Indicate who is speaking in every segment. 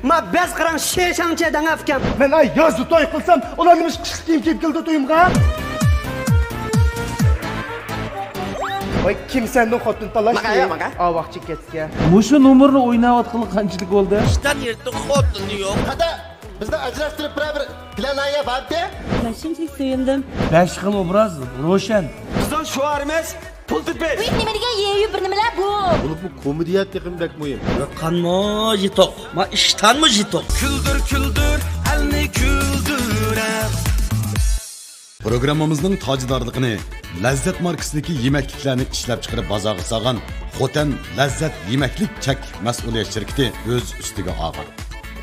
Speaker 1: Ma bez qaran sheshamcha dangafkam.
Speaker 2: Men ay yozda to'y qilsam, ular nima qishki kiyim kiyib keldi to'yimga? Voy kim sendan xotin talashdi? A vaqtchi ketga.
Speaker 3: Mushu nomerni o'ynayotgan qanchalik bo'ldi?
Speaker 4: İşten yırtık xotini yo'q.
Speaker 5: Hada bizni ajrashtirib bir planaya bordi.
Speaker 6: Men shunchalik suyundim.
Speaker 3: 5 xil obraz, Roshan.
Speaker 1: Bizdan shuarimiz pul tutib.
Speaker 6: Bu nima degan yeyu bir nimalar bu?
Speaker 5: Bu komediyat deqimdak muhim.
Speaker 4: Qanmo jitok. Ma ishtanmi jitok. Küldür küldür, elni küldürem.
Speaker 7: Programmamızning tajdorligini Lazzat markasidagi yemekliklarni ishlab chiqarib bozorga solgan Xotan Lazzat yemeklik chek mas'uliyat shirkati o'z ustiga olgan.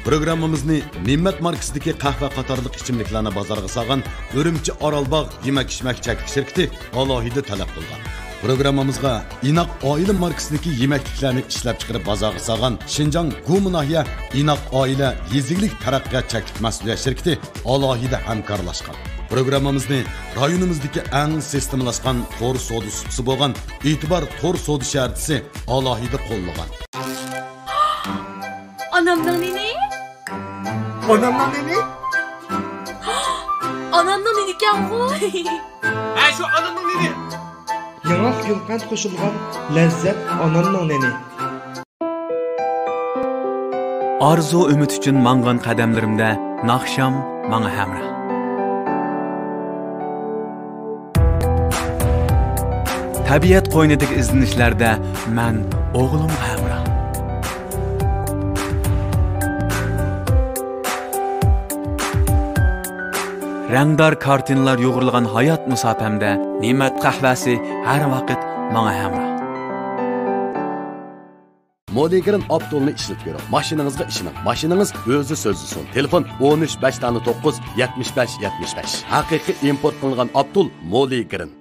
Speaker 7: Programmamizni Ne'mat markasidagi qahva qatorliq ichimliklarni bozorga solgan Urumchi Orolbog' yemak-ichmak chek shirkati alohida talab qilgan. Programmamizga Inoq oila markasidagi yemekliklarni ishlab chiqarib bozorga solgan Xinjiang Guminahiya Inoq oila yezilik taraqqiyot cheklik mas'uliyat shirkati alohida hamkorlashgan. Programmamizni rayonimizdagi eng sistemlashgan to'r savdo subsi bo'lgan E'tibor to'r savdo shartisi alohida qo'llagan.
Speaker 6: Onamdan nene?
Speaker 2: Onamdan nene?
Speaker 6: Onamdan nene ekan bu?
Speaker 4: Ha shu onamdan nene?
Speaker 2: Yangi yulqand qo'shilgan Lazzat onamdan nene.
Speaker 8: Arzu umid uchun mangan qadamlarimda naqsham menga hamroh. Tabiat qo'ynidagi izlanishlarda men o'g'lim hamroh. Rangdor kartinalar yo'g'rilgan hayot musofamda Ne'mat qahvasi har vaqt menga hamroh.
Speaker 7: Modegerin Abdulni ishlab ko'ring. Mashinangizga ishining. Mashinangiz o'zi so'zlisin. Telefon 13 509 75 75. Haqiqiy import qilingan Abdul Modegerin.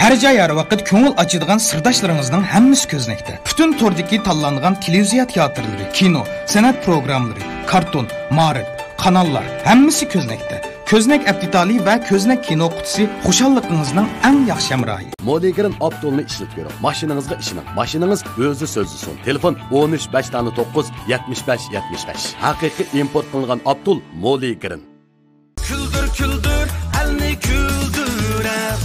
Speaker 9: Her joy her vaqt ko'ngil ochadigan sirdoshlarımızning hammasi ko'znakda. Butun turdagi tanlangan televiziya teatrlari, kino, san'at programmalari, karton, ma'rif, kanallar hammasi ko'znakda. Ko'znak aptitali va ko'znak kino qutisi xushalligingizning eng yaxshi hamrohi.
Speaker 7: Modegerin Abdulni ishlab ko'ring. Mashinangizga ishining. Mashinangiz o'zi so'zlisin. Telefon 13 509 75 75. Haqiqiy import qilingan Abdul Modegerin.
Speaker 4: Küldür küldür, elni küldürem.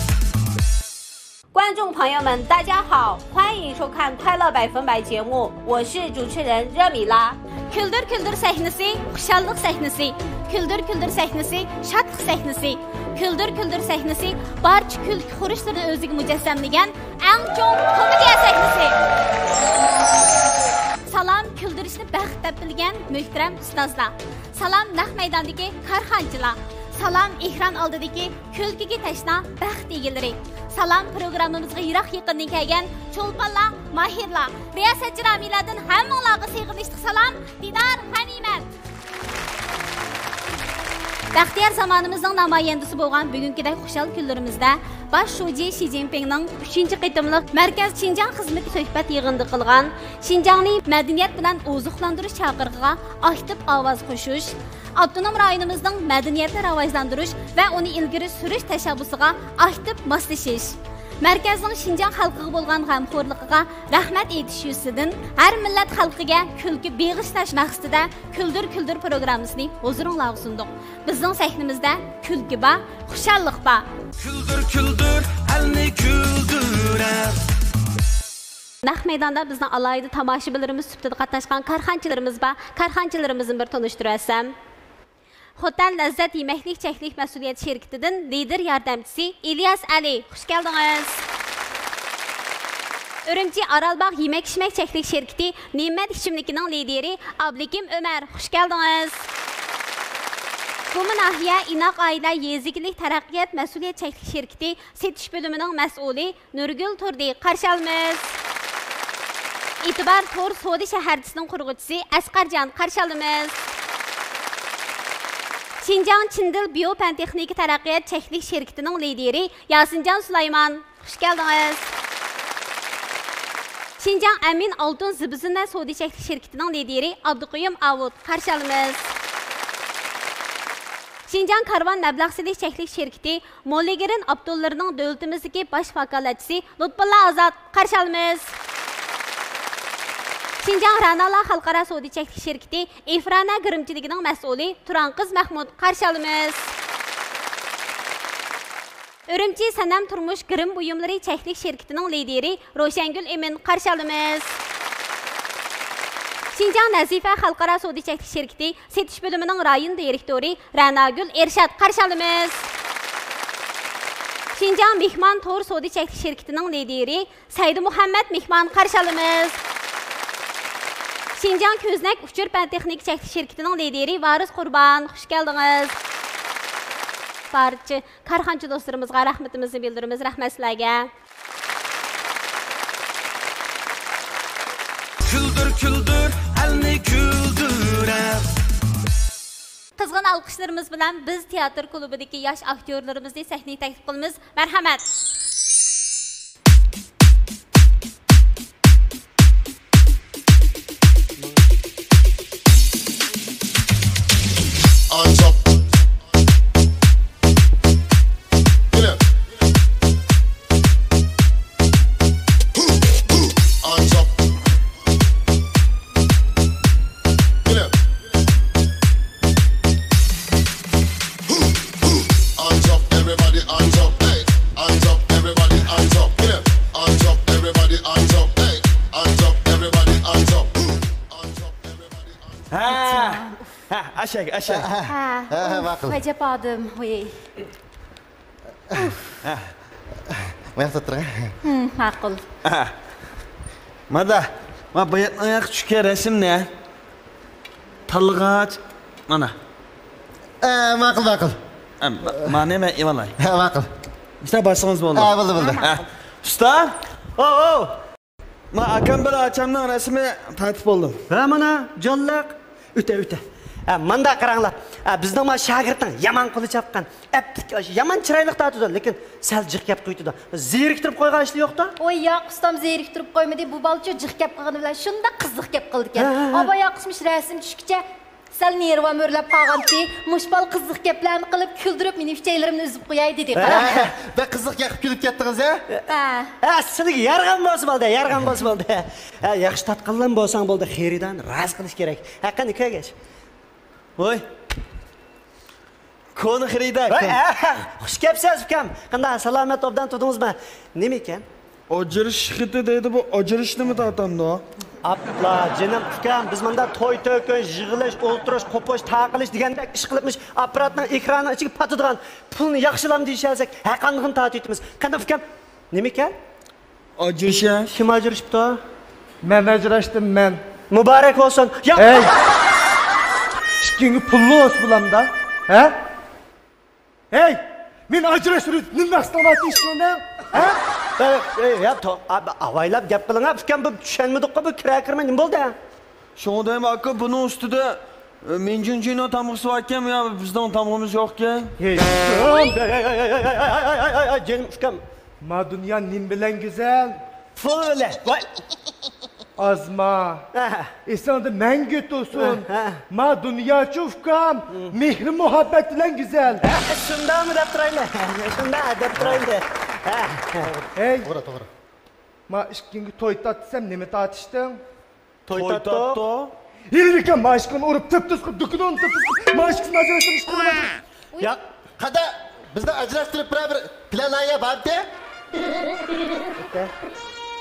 Speaker 6: 观众朋友们，大家好，欢迎收看《快乐百分百》节目，我是主持人热米拉。Küldür küldür sahnesi, xushallik sahnesi, küldür küldür sahnesi, şadlik sahnesi, küldür küldür sahnesi, barcha kulki xurishlarni o'ziga mujassamlagan eng chong komediya sahnesi. Salam küldürishni baxt deb bilgan muhtaram ustozlar. Salam naq maydondagi korxonchilar. Salam ekran oldidagi kulkiga tashna baxt egalari. Salam programmamizga yiroq yaqindan kelgan cho'lponlar, mahirlar, riyosatchi Ramiladan hammalarga sig'inishli salom, Didor G'animat. Baxtiyor zamonimizning namoyandasi bo'lgan bugünkidek xushal kunlarimizda bosh shoji Xi Jinpingning 3-qitimliq Markaz Xinjiang xizmati suhbat yig'inida qilgan Xinjiangni madaniyat bilan oziqlantirish chaqirig'iga aktiv ovoz qo'shish, avtonom rayonimizning madaniyatni rivojlantirish va uni ilgari surish tashabbusiga aktiv moslashish, markazning Xinjiang xalqiga bo'lgan g'amxo'rligiga rahmat aytish yuzidan har millat xalqiga kulki beg'ishlash maqsadida Küldür küldür programmasini huzuringizga sundik. Bizning sahnamizda kulki bor, xushallik bor.
Speaker 4: Küldür küldür, elni küldürem.
Speaker 6: Naq maydonda bizning alayda tomoshabinlarimiz sifatida qatnashgan korxonchilarimiz bor. Korxonchilarimizni bir tanishtirasam. Xotan Lazzat yemeklik cheklik mas'uliyat shirkatidan lider yordamchisi İlyas Ali. Xush keldingiz. Urumchi Orolbog' yemak-ichmak cheklik shirkati Ne'mat ichimligining lideri Abdukim Ömer. Xush keldingiz. Guminahiya Inoq oila yezilik taraqqiyot mas'uliyat cheklik shirkati setish bo'limining mas'uli Nurgul Turdi. Qarshi olamiz. E'tibor to'r savdo shaharchisining qurg'uvchisi Asqarjon. Qarshi olamiz. Xinjiang Chindil Biofan Texnika taraqqiyot cheklik shirkatining lideri Yasinjon Sulayman. Xush keldingiz. Xinjiang Amin Oltin Zibizina savdo cheklik shirkatining lideri Abduqoyim Avud. Qarshi olamiz. Xinjiang Karvan mablag'chilik cheklik shirkati Modegerin Abdullarining davlatimizdagi bosh vakolatchisi Lutfulla Azad. Qarshi olamiz. Şinjan Ranala Xalqara Savdo Çəklik şirkəti Efrana Qırımçılıqının məsulü Turanqız Mahmud qarşı alımız. Ürümçi Sanam Turmuş Qırım Buyumları Çəklik şirkətinin lideri Roşangül Emin qarşı alımız. Şinjan Nazifə Xalqara Savdo Çəklik şirkəti Setiş bölümünün rayon direktori Ranagül Erşad qarşı alımız. Şinjan Mehman Tor Savdo Çəklik şirkətinin lideri Saydı Muhammed Mehman qarşı alımız. Şinjan Köznek Uçur Pen Texnik Çəklik şirkətinin lideri Varız Qurban, xoş gəldiniz. Barcha karxanchi do'stlarimizga rahmatimizni bildiramiz. Rahmat sizlarga.
Speaker 4: Küldür küldür elni küldürer.
Speaker 6: Qizg'in alqishlarimiz bilan biz teatr klubidagi yosh aktyorlarimizni sahnaga taklif qilamiz. Marhamat.
Speaker 1: Aşağı.
Speaker 6: Acaba adım.
Speaker 5: Maqsad
Speaker 6: Ma'qul.
Speaker 1: Mada, ma bayatdan ayak tushgan rasm ne? Talg'ach. Mana.
Speaker 5: Ma'qul.
Speaker 1: Mana men evalay.
Speaker 5: Ma'qul.
Speaker 1: İşte başınız bo'ldi.
Speaker 5: Bo'ldi.
Speaker 1: Usta? Ma akam bilan achamning rasmi tatib bo'ldim. Ha mana jonliq. O'ta. Manda qaranglar. Bizning ma shogirdning yaman qili chapqan. Yaman chiroyli tatudi, lekin sal jiqkab qo'ydi. Zeriktirib qo'ygan ish yo'q-da.
Speaker 10: Oy, yo'q, ustam zeriktirib qo'ymadi. Bu balcha jiqkab qilgani bilan shunda qiziq gap qildi ekan. Aba yoqishmish rasm tushkicha sal nerva mo'rlab qolganki, mushbal qiziq gaplarni qilib kuldirib meni fichaylarimni uzib qo'yay dedi.
Speaker 5: Va qiziq gap kulib ketdingiz,
Speaker 1: Sizga yarg'an bo'ldi. Yaxshi tatqanlan bo'lsang bo'ldi, xeridan raz qilish kerak. Qani ko'rgach. Voy. Koni xirida. Xush kelibsiz ukam. Qanday salomat obdan tudingizmi? Nima ekan?
Speaker 3: Ojirish xiti deydi, bu ojirishni tortamdi.
Speaker 1: Abla, jinim ukam, biz menda to'y to'kun, yig'ilish, o'ltirish, qo'posh, taqilish degandek ish qilibmiz. Apparatning ekrani ichiga patadigan pulni yaxshilam deyishsak, qandig'ini tatiymiz. Qanday ukam? Nima ekan?
Speaker 3: Ojirish.
Speaker 1: Kim ojirishibdi?
Speaker 2: Men ajrashdim men.
Speaker 1: Muborak bo'lsin.
Speaker 2: Ey! Ishkingi pulli o's bulamda. Ha? Hey! Men ajrashib nima qilmoqchiman? Ha?
Speaker 1: Avaylab gap qiling, ukam bu tushunmadiq-ku, bu kira-kirma nima bo'ldi?
Speaker 3: Shunda ham aka buning ustida menjinjino tamg'isi ekan, ya bizning tamg'imiz yo'q-ku.
Speaker 1: Jinim ukam.
Speaker 2: Ma dunyo nim bilan go'zal.
Speaker 1: Fo'la. Voy.
Speaker 2: Azma. Esanda men götürsün. Ma dunyo ukam. Mehr muhabbet bilan go'zal.
Speaker 1: Shundami deb turayli. Shunda deb turayli.
Speaker 2: Hey.
Speaker 5: To'g'ri.
Speaker 2: Ma ishkingi to'y tatsam nima tatishding?
Speaker 1: To'y tatto.
Speaker 2: Yirika mashqini urib tip-tip dukunon tip-tip mashqni ajrashtirishtiradi.
Speaker 5: Ya, qada bizni ajrashtirib bir planlayapti.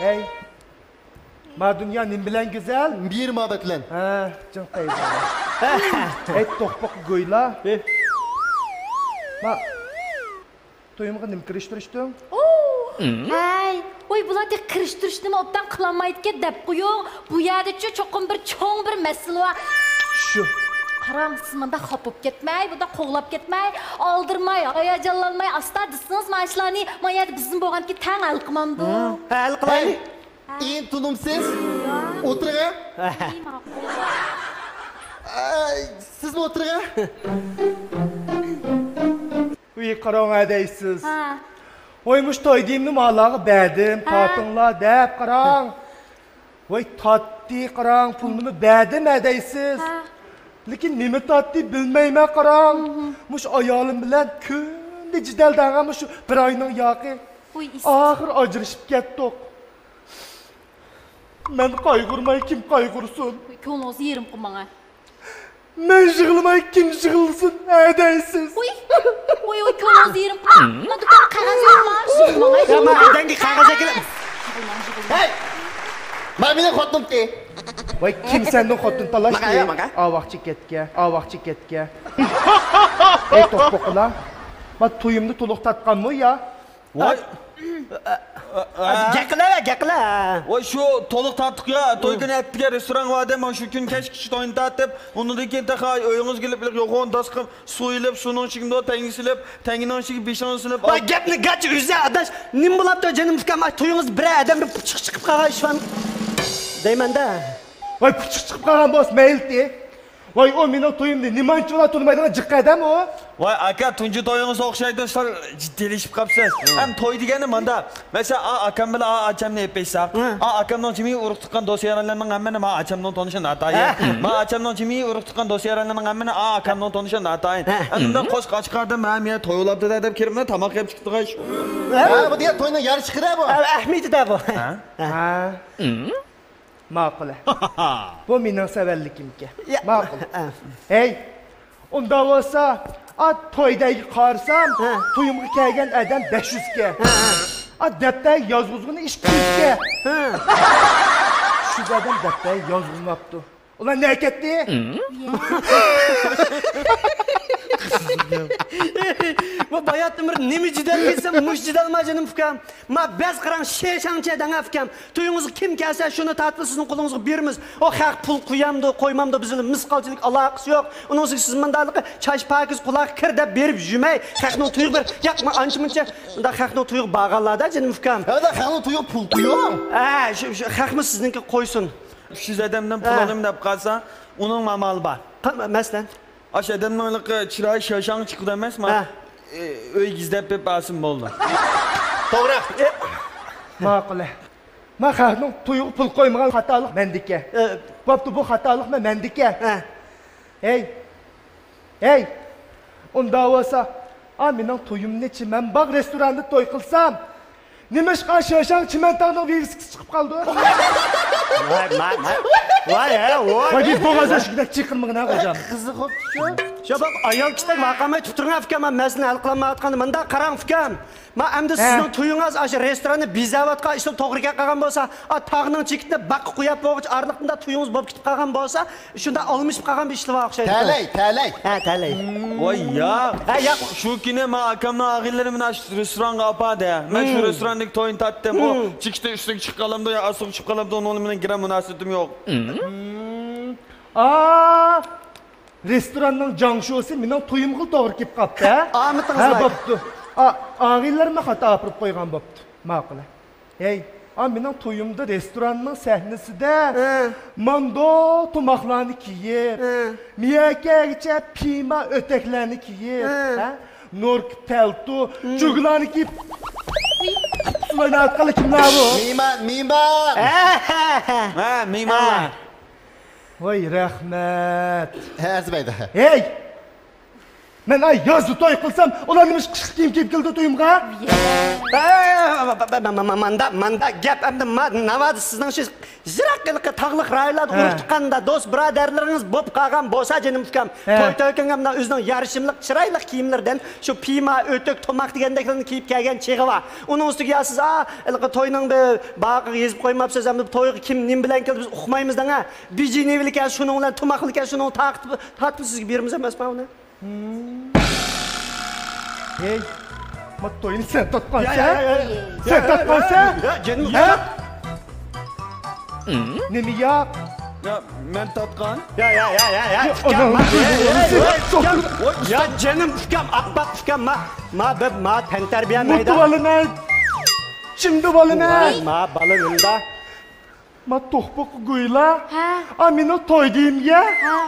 Speaker 2: Hey. Ma dunyo nim bilan go'zal?
Speaker 5: Bir muhabbet bilan.
Speaker 2: Ha, jon qayda. Hey, to'qpoq go'yla. Ma to'yimga nim kirishtirishding?
Speaker 10: Hey, oy bular kirishtirishdimi obdan qilolmaydi deb qo'ying. Bu yerda cho'qim bir cho'ng bir masala bor.
Speaker 2: Shu.
Speaker 10: Qarang, siz menda xopib ketmay, bu da qo'g'lab ketmay, oldirmay, hayajonlanmay, asta disiniz mashlarni, men yerda bizning bo'lganki tang hal qilmamdi.
Speaker 1: Hal qilaylik.
Speaker 5: En tunumsiz. O'tiring. Sizmi o'tiring?
Speaker 2: Uy qarang adaysiz. Oymuş toy deyimni malağı bədim, tatınla dəb qarang. Voy tatdi qarang, pulunu bədim ədəysiz. Lekin nimi tatdi bilmeyme qarang. Muş ayalım bilen kündü cidəldən muş bir ayının yaqı. Ahır acırışıp getdik. Ben kaygırmay kim kaygırsın?
Speaker 10: Ko'nglingizni yerim qilmang.
Speaker 2: Ben yig'ilmay kim yig'ilsin? Deysiz.
Speaker 10: Voy, ko'nglingizni yerim. Mana do'kon qog'oz yig'ilmang.
Speaker 1: Ya ma edengi qog'oz kelib.
Speaker 5: Hey! Ben benim xotim ki.
Speaker 2: Voy kim senden xotin talash?
Speaker 1: Maga.
Speaker 2: Avaqchi ketga. Ey to'qpoqlar. Ben to'yimni to'liq tatqanmi ya?
Speaker 3: Voy.
Speaker 1: Gaqila.
Speaker 3: Voy shu to'liq tatdiq ya. To'y kuni aytdiga restoran var deb, men shu kun kechki to'yni tatib, undan keyin taxay o'yingiz kelib, yo'g'on dasqib, suv ilib, suvning ichida tangi silib, tangining ichiga beshon silib.
Speaker 1: Voy gapni gach o'zi adash. Nim bo'libdi jonim ukam, to'yingiz bir odamni chiqib qolgan ishvan. Deymanda.
Speaker 2: Voy chiqib qolgan bo's mayldi. Voy o mening to'yimni nimanchilar turmaydigan jiqqadam o.
Speaker 3: Voy aka, tunji to'yingiz o'xshaydi, sizlar jiddilashib qolibsiz. Ham to'y degani menda. Mesela akam bilan achamni epaysak, akamning jimi urug' tuqqan do'stlarning hammani men achamning tanishini atayin. Men achamning jimi urug' tuqqan do'stlarning hammani akamning tanishini atayin. Unda qo'sh qochqardim, men men to'ylabdi deb kiribman, tamoq yeb chiqdiga shu.
Speaker 5: Ha, bu diye toyuna yarış kıra bu.
Speaker 1: Ahmedida bu.
Speaker 2: Ha. Ma'qul. Bu mening savalligimga. Ma'qul. Hey, unda bo'lsa, to'ydagi qarsam, to'yimga kelgan odam 500 ga. Daftar yozg'izg'ini 200 ga. Shu odam daftar yozg'izmabdi. Ular ne ketdi?
Speaker 1: Bu bayatımır nemi cidal gitsem muş cidal ma canım fukam. Ma bez qaran şeşança dana fukam. Toyunuzu kim kelse şunu tatlı sizin qulunuzga berimiz. O haq pul qo'yamdı, qo'ymamdı bizning misqalchilik alaqasi yo'q. Uning siz mandaligi chash pakiz quloq kir deb berib yumay. Haqning tuyuq bir yoqma ancha-muncha unda haqning tuyuq bag'allarda canım fukam.
Speaker 5: Ha da haqning tuyuq pul qo'yuq.
Speaker 1: Shu haqmi sizniki qo'ysin.
Speaker 3: Shu odamdan pul olim deb qolsa, uning mamali bor.
Speaker 1: Masalan,
Speaker 3: ash odamning chiroyi shoshang chiqdi emasmi? Uy gizlab deb basim bo'ldi.
Speaker 5: To'g'ri.
Speaker 2: Ma'qul. Men haqning tuyuq pul qo'ymagan xatolik mendiki. Bo'pti, bu xatolik mendiki. Hey. Unda bo'lsa, mening to'yimni-chi men bog' restoranda to'y qilsam, nima ishqa shoshang chimentog'ning virusi chiqib qoldi? Voy, bo'g'azda shunday chiqilmag'ina hojam.
Speaker 5: Qiziq o'pdi-ku.
Speaker 1: Shabab ayol kishilar maqomga tuturgan fukam, men masalani hal qilmayotganda menda qarang fukam. Men endi sizning to'yingiz o'sha restoranni bezavotgan ishlar to'g'ri qolgan bo'lsa, tog'ning chekitini baqqa qo'yib qo'yg'ich arliqda to'yingiz bo'lib ketib qolgan bo'lsa, shunda olmishib qolgan bir ishlar o'xshaydi.
Speaker 5: Talay.
Speaker 1: Talay.
Speaker 3: Voy ya. Shu kuni men akamning og'illari bilan restoranga opadi. Men shu restorandagi to'yni tatdim. O chekitda ustiga chiqqanimda yo asig chiqib qolamda, uning bilan gira munosabatim yo'q.
Speaker 2: Restoranning jangshosi mening to'yimga to'g'ri kelib qopti. Ha, bo'pti. Og'illarni xato olib qo'ygan bo'pti. Ma'qul. Hey, mening to'yimda restoranning sahnasida mando tomoqlarni kiyib, miyakacha pima o'taklarni kiyib, nork palto, juglarni kiyib sulayni atqali kimlar bu?
Speaker 5: Mimar.
Speaker 3: Mimar.
Speaker 2: Voy rahmat.
Speaker 5: Arzimaydi.
Speaker 2: Hey! Men yozda to'y qilsam, ular nima qishki kiyim kiyib keldi to'yimga?
Speaker 1: Manda gap endi navadi sizning shu jiroqliqqa tog'liq rayonlarda urib chiqqanda do'st birodarlaringiz bo'lib qolgan bo'lsa jinim ukam, to'y-to'ykangamdan o'zining yarishimliq chiroyli kiyimlardan shu pima, o'tok, tomoq degandeklarni kiyib kelgan chig'i bor. Uning ustiga siz to'yning bag'iga yezib qo'ymabsiz, hamda to'yga kim nim bilan keldi biz uqmaymizdan ha. Bijinilik ekan, shuning bilan tomoqlik ekan, shuning taqib sizga beramiz emasmi uni?
Speaker 2: Hey, men to'yni sen tatqansa? Sen tatqansa?
Speaker 1: Jinim
Speaker 2: nima yo'q?
Speaker 3: Ya men tatgan.
Speaker 1: Ya. Ya canım fukam, akbak fukam ma tenterbiyan mayda.
Speaker 2: Mutlu balına. Şimdi balına.
Speaker 1: Ma balınında.
Speaker 2: Ma tohbuk guyla. Amino toy diyeyim ya.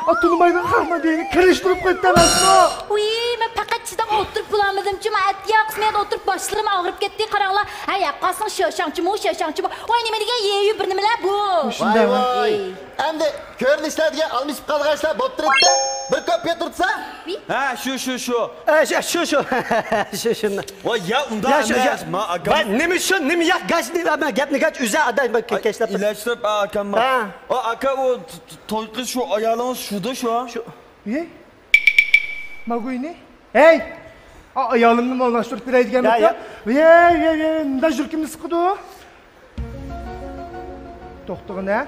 Speaker 2: Atılmaydı kalma diyeyim. Kırıştırıp koyup demezsin o.
Speaker 10: Uy, men faqat chidab oturup bulanmadım-çı, mən ətliyə qısməyət oturup başlarım ağırıp getdi, qaranlar. Hə, yaqqasın şaşançı mı, şaşançı mı? Oy, nemə degen yeyi bir nemələr bu?
Speaker 5: Vay. Hem de körünüşlerdige almışıp kalgaçlar bopturukta bir kopya tutsa.
Speaker 3: Ha, şu.
Speaker 1: Şu.
Speaker 3: Vay ya, unda
Speaker 1: ma agam. Ben nemi şu, nemi ya gaç değil ama gapni gaç üze aday bak keşlap.
Speaker 3: İlaçlap akam bak. O aka o toy kız şu ayağının şuda şu.
Speaker 2: Ne? Maguyni? Hey! Ayağımını mallaştırıp bir aydı gelmek ya. Ne jürkümü sıkıdı o? Doktor ne?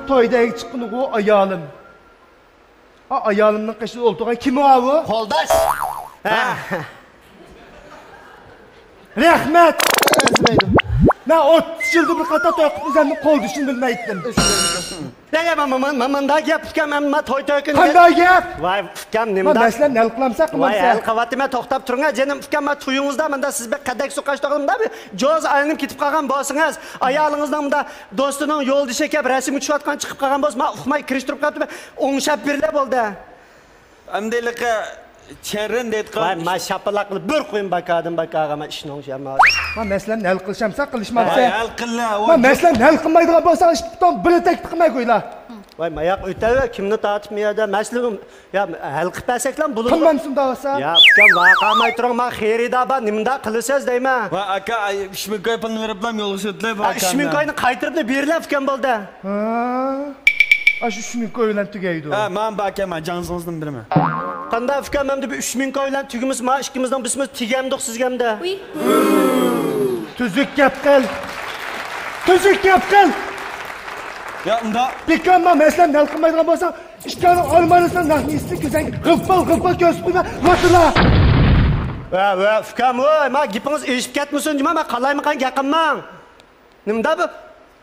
Speaker 2: Toyda ilk çıktığını o ayağım. Ayağımın kaşığı olduğu kim o abi?
Speaker 5: Koldaş.
Speaker 2: Rahmet. Ben 30 yıldır bir kata toyakıp üzerinde kol düşün bilmeydim.
Speaker 1: Ne mamam daha yapırken ama toy toykun.
Speaker 2: Kanday yap.
Speaker 1: Vay fıkkam nimda.
Speaker 2: Ben mesela ne kılamsa kılamsa.
Speaker 1: Vay el kavatime toktap turunga canım fıkkam ma tuyunuzda mında siz bir kadek su kaçtığımda bir joz ayınıp gitip kalgan boğazınız. Ayağınızdan mında dostunun yol dişekep resim uçuatkan çıkıp kalgan boğaz. Ma uxmay kiriştirip kaldı. Onuşap birle oldu.
Speaker 3: Amdelika çerren deyit
Speaker 1: Vay ma şapalaklı bir koyun bakağıma işin olmuş ya ma.
Speaker 2: Ben mesela ne kılışamsa kılışmamsa.
Speaker 3: Vay el kılla.
Speaker 2: Ben mesela ne kılmaydı bolsa işten bir tek tıkmay koyla.
Speaker 1: Vay mayak ötəvə kimni tatmıyada məsələn ya hal qıpasaq lan bulur.
Speaker 2: Qılmamsın da olsa.
Speaker 1: Ya fıkan vaqamay turaq ma xeyrida ba nimda qılısız deyma.
Speaker 3: Vay aka 3000 koy pulunu verib lam yolu sütlüb
Speaker 1: aka. 3000 koyni qaytırıb berilib fıkan boldu.
Speaker 2: Şu 3000 koy bilan tugaydı.
Speaker 3: Ha, men bakama cansınızdan birimi.
Speaker 1: Qanda fıkan məndə bir 3000 koy bilan tugimiz ma ikkimizdən bisimiz tigamdiq sizgamda.
Speaker 2: Tüzük yap qıl. Tüzük yap qıl.
Speaker 3: Ya unda
Speaker 2: Pikanma mesela ne kılmaydı bolsa işkanı almanızdan nahnisi güzel gıpıl göz koyma vatırla.
Speaker 1: Va fıkan oy ma gipiniz eşip ketmisin dima ma qalaymi qan yaqinman. Nimda bu?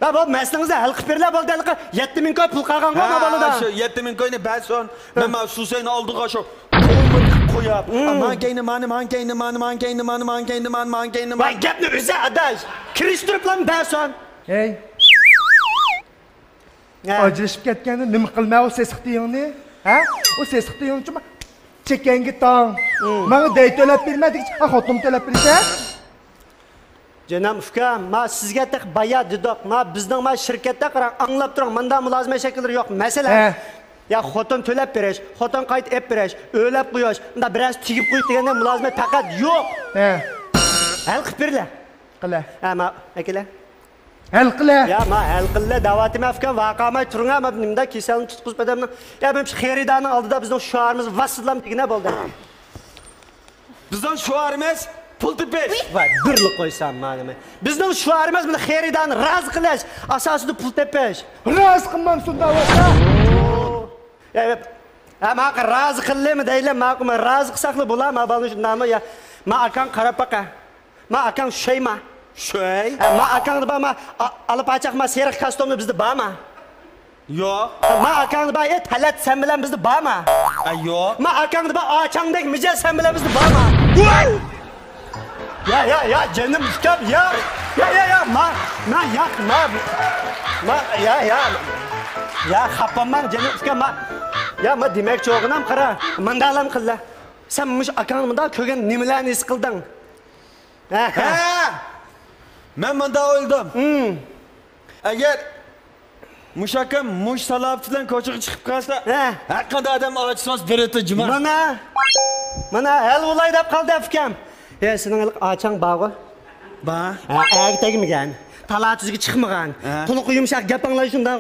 Speaker 1: Va bu məsələnizə hal qıb berilib boldu 7000 koy pul qalğan qana balada.
Speaker 3: Şu 7000 koyni ben son men ma Susayni aldığa şu koyap. Aman keyni man keyni.
Speaker 1: Vay gapni o'zi adaş. Kirishtirib lan ben son.
Speaker 2: Hey. Acılışıp ketkendi, nima qilma o ses qıtıyığını? Ha? O ses qıtıyığını çünkü çekengi tağın. Bana dey tölep bilmedik, xotum tölep bilse?
Speaker 1: Canım fıkan, ma sizge tek baya dedik, ma bizden ma şirkette qaran anlap turaq, manda mülazime şekilleri yok. Mesela, ya xotum tölep bereş, xotum qayt ep bereş, öylep qoyoş, da biraz tigip qoyuş degende mülazime fakat yok. Hal qıb berile.
Speaker 2: Qile.
Speaker 1: Ma, ekile.
Speaker 2: Hal qile.
Speaker 1: Ya ma hal qile davatime fıkan vaqamay turunga ama nimda keselini tutquz bedemni. Ya benim xeridanın aldıda bizden şuarımız vasıdlam degine boldu.
Speaker 3: Bizden şuarımız pul tepeş.
Speaker 1: Vay birlik qoysam manimi. Bizden şuarımız mı xeridanı razı qilish, asasida pul tepeş.
Speaker 2: Razı qilmamsun da olsa.
Speaker 1: Ya ma razı qillaymi deylar, ma razı qilsaqli bo'lami balni shundami ya. Ma akam qarab baqa. Ma akam shayma. Shay. Ma akam ba ma alib achaqma seriq kostyumni bizda bormi?
Speaker 3: Yo'q.
Speaker 1: Ma akam ba talat sen bilan bizda bormi?
Speaker 3: Yo'q.
Speaker 1: Ma akam ba achangdek mijal sen bilan bizda bormi? Ya canım fıkam ya ma ya xapaman canım fıkam ma demek çoğunam qara mandalam qilla sen mush akanımda kögen nimalarni his qilding
Speaker 3: men manda o'ldim agar mushakam mush salabchidan ko'chaga chiqib qolsa haqiqatda odam ochsos beradi juma
Speaker 1: mana hal ulay deb qoldi fıkam senin açan bağı
Speaker 3: ba
Speaker 1: agi tegmagan talatizga chiqmagan qulqi yumshoq gapinglar shunday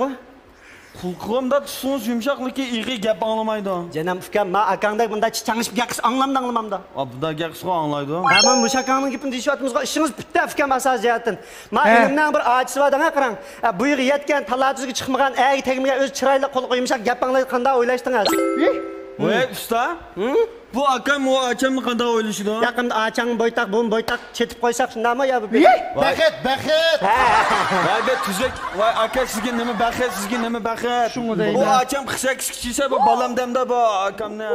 Speaker 3: qulqimda tusunuz yumshoqligi ig'i gap anglamaydi
Speaker 1: janam fıkam ma akangdek bunda changishib gapis anglamda
Speaker 3: bunda gapis anglaydi
Speaker 1: men mush akangning gapini deyishyapmizga ishingiz bitta fıkam asos jihatdan ma elimdan bir ojisi bor danga qarang bu yerga yetgan talatizga chiqmagan agi tegmagan o'z chiroyli qulqi yumshoq gapinglar qanday o'ylashdingiz
Speaker 3: voy usta bu akam o akamni qanday o'ylashidi
Speaker 1: yaqinda achang boytaq bu boytaq chetib qo'ysak shundami yo bu
Speaker 5: Baxet
Speaker 3: voy be tuzak voy aka sizga nima baxet sizga nima baxet bu akam 48 kichisa bu balamdamda bu akamni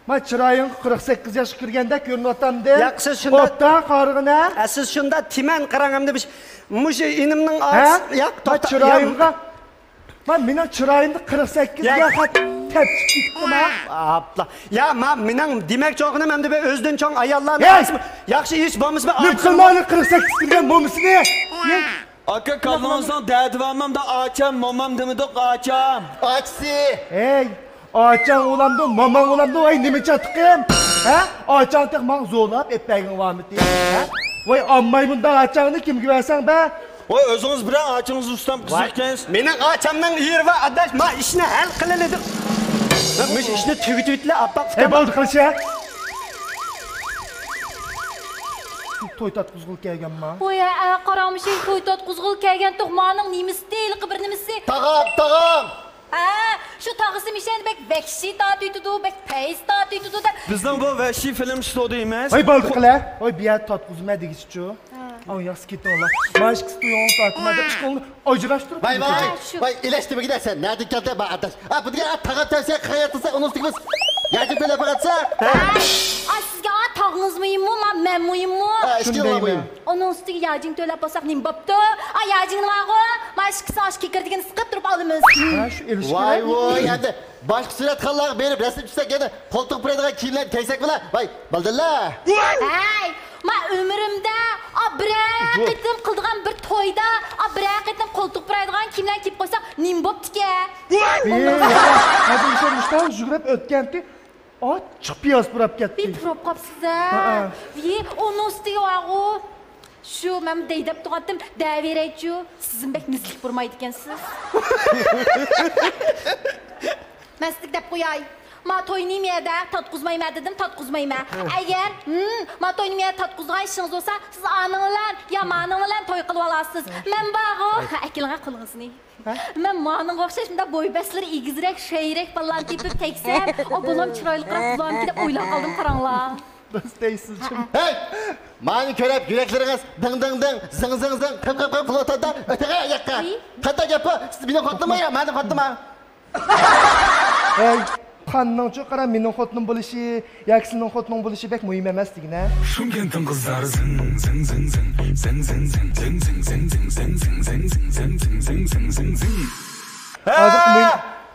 Speaker 2: ma chiroying 48 yosh kirganda ko'rinyapti
Speaker 1: ya siz shunda
Speaker 2: otdan qarig'ina
Speaker 1: siz shunda timan qarangamda mush inimning
Speaker 2: chiroyingga men chiroyimni 48 ga tepçik gitdim ha.
Speaker 1: Abla. Ya mening demak çoğunum hem de be özden çoğun ayarlarını
Speaker 2: Hey!
Speaker 1: asma. Yaxşı iş bulmuş be.
Speaker 2: Nıpkılmanın 48 kirgen mumusunu.
Speaker 3: Aka kallansan dədivamam da açam, mamam demidik açam.
Speaker 5: Açsi.
Speaker 2: Hey, açan olamdı, maman olamdı, vay nime çatıkım? Ha? Açan tek man zorlap etpegin var mı diye. Ha? Vay ammay bundan açanını kim güvensen be?
Speaker 3: Oy özünüz bilen açınız ustam kızıkkeniz.
Speaker 1: Mening açamdan yer ve adaş ma işini hal kılılıdır. Müş işini tügütütle abba.
Speaker 2: Ne oldu kılıça? Toy tatqızgıl kelgen ma.
Speaker 10: Oy, qaramış toy tatqızgıl kelgen to'qmaning nimisi deyil, qibir nimisi.
Speaker 5: Tağam.
Speaker 10: Şu tağısı mişen bek vahşi tatıydı, bek teyz tatıydı da.
Speaker 3: Bizden bu vahşi film stüdyo emas.
Speaker 2: Vay baldıqlar. Vay bir yer tatqızma degiççu. Ay yas ketin ola. Maaş kıstıyor tatma da çıkonu ajraştırıp.
Speaker 5: Vay iyileşti mi gidersen? Nerede geldi be arkadaş? Ha bu diye tağam tersiye kayatırsa onu sıkmaz. Yacım böyle bakatsa.
Speaker 10: Sizge tağınız mıyım mı, men mıyım mı?
Speaker 5: İşte olayım.
Speaker 10: Onun üstüge yacım töle basak nim baptı. Yacım var o. Maaş kısa aş kekirdiğini sıkıp durup alımız.
Speaker 5: Vay vay hadi. Başka surat kallar benim resim çizsek gene koltuk buraya kimler teysek bile. Vay baldırlar.
Speaker 10: Hey, ma ömrümde bir qitim qildigan bir to'yda bir qitim koltuk buraydigan kimlar kep qo'ysa nim bo'pti-ki.
Speaker 2: Hadi işe jugurab o'tgandi. Chip yoz burab ketdi.
Speaker 10: Bir turib qopsiz-a. Onun ustiga o'g'u. Shu men deydab turgandim, daveraychu. Sizin bek mislik burmaydi ekansiz. Maslik deb qo'yay. Ma to'ynim yerda tatquzmayman dedim, tatquzmayman. Agar ma to'ynim yerda tatquzgan ishingiz bo'lsa, siz aninglar, yomoning bilan to'y qilib olasiz. Men bag'u, akilga qilg'isini. Men moning o'xshash bunda bo'ybaslari egizrak, shayrak falan tepib teksam, o bo'lam chiroyli qilib bulamki deb o'ylab qoldim, qaranglar.
Speaker 2: Do'staysizchim.
Speaker 5: Hey! Mani ko'rib, yuraklarınız ding ding ding, zing zing zing, qip qip qip qilotanda o'taga yoqqa. Qanday gapi? Siz meni xotlama, meni xotlama.
Speaker 2: Hey, qanning cho'qara mening xotnim bo'lishi, yaksining xotning bo'lishi bek muhim emasligini.
Speaker 4: Shunkentin qizlar zing zing zing zing zing zing zing zing zing zing zing zing zing zing zing zing zing zing zing.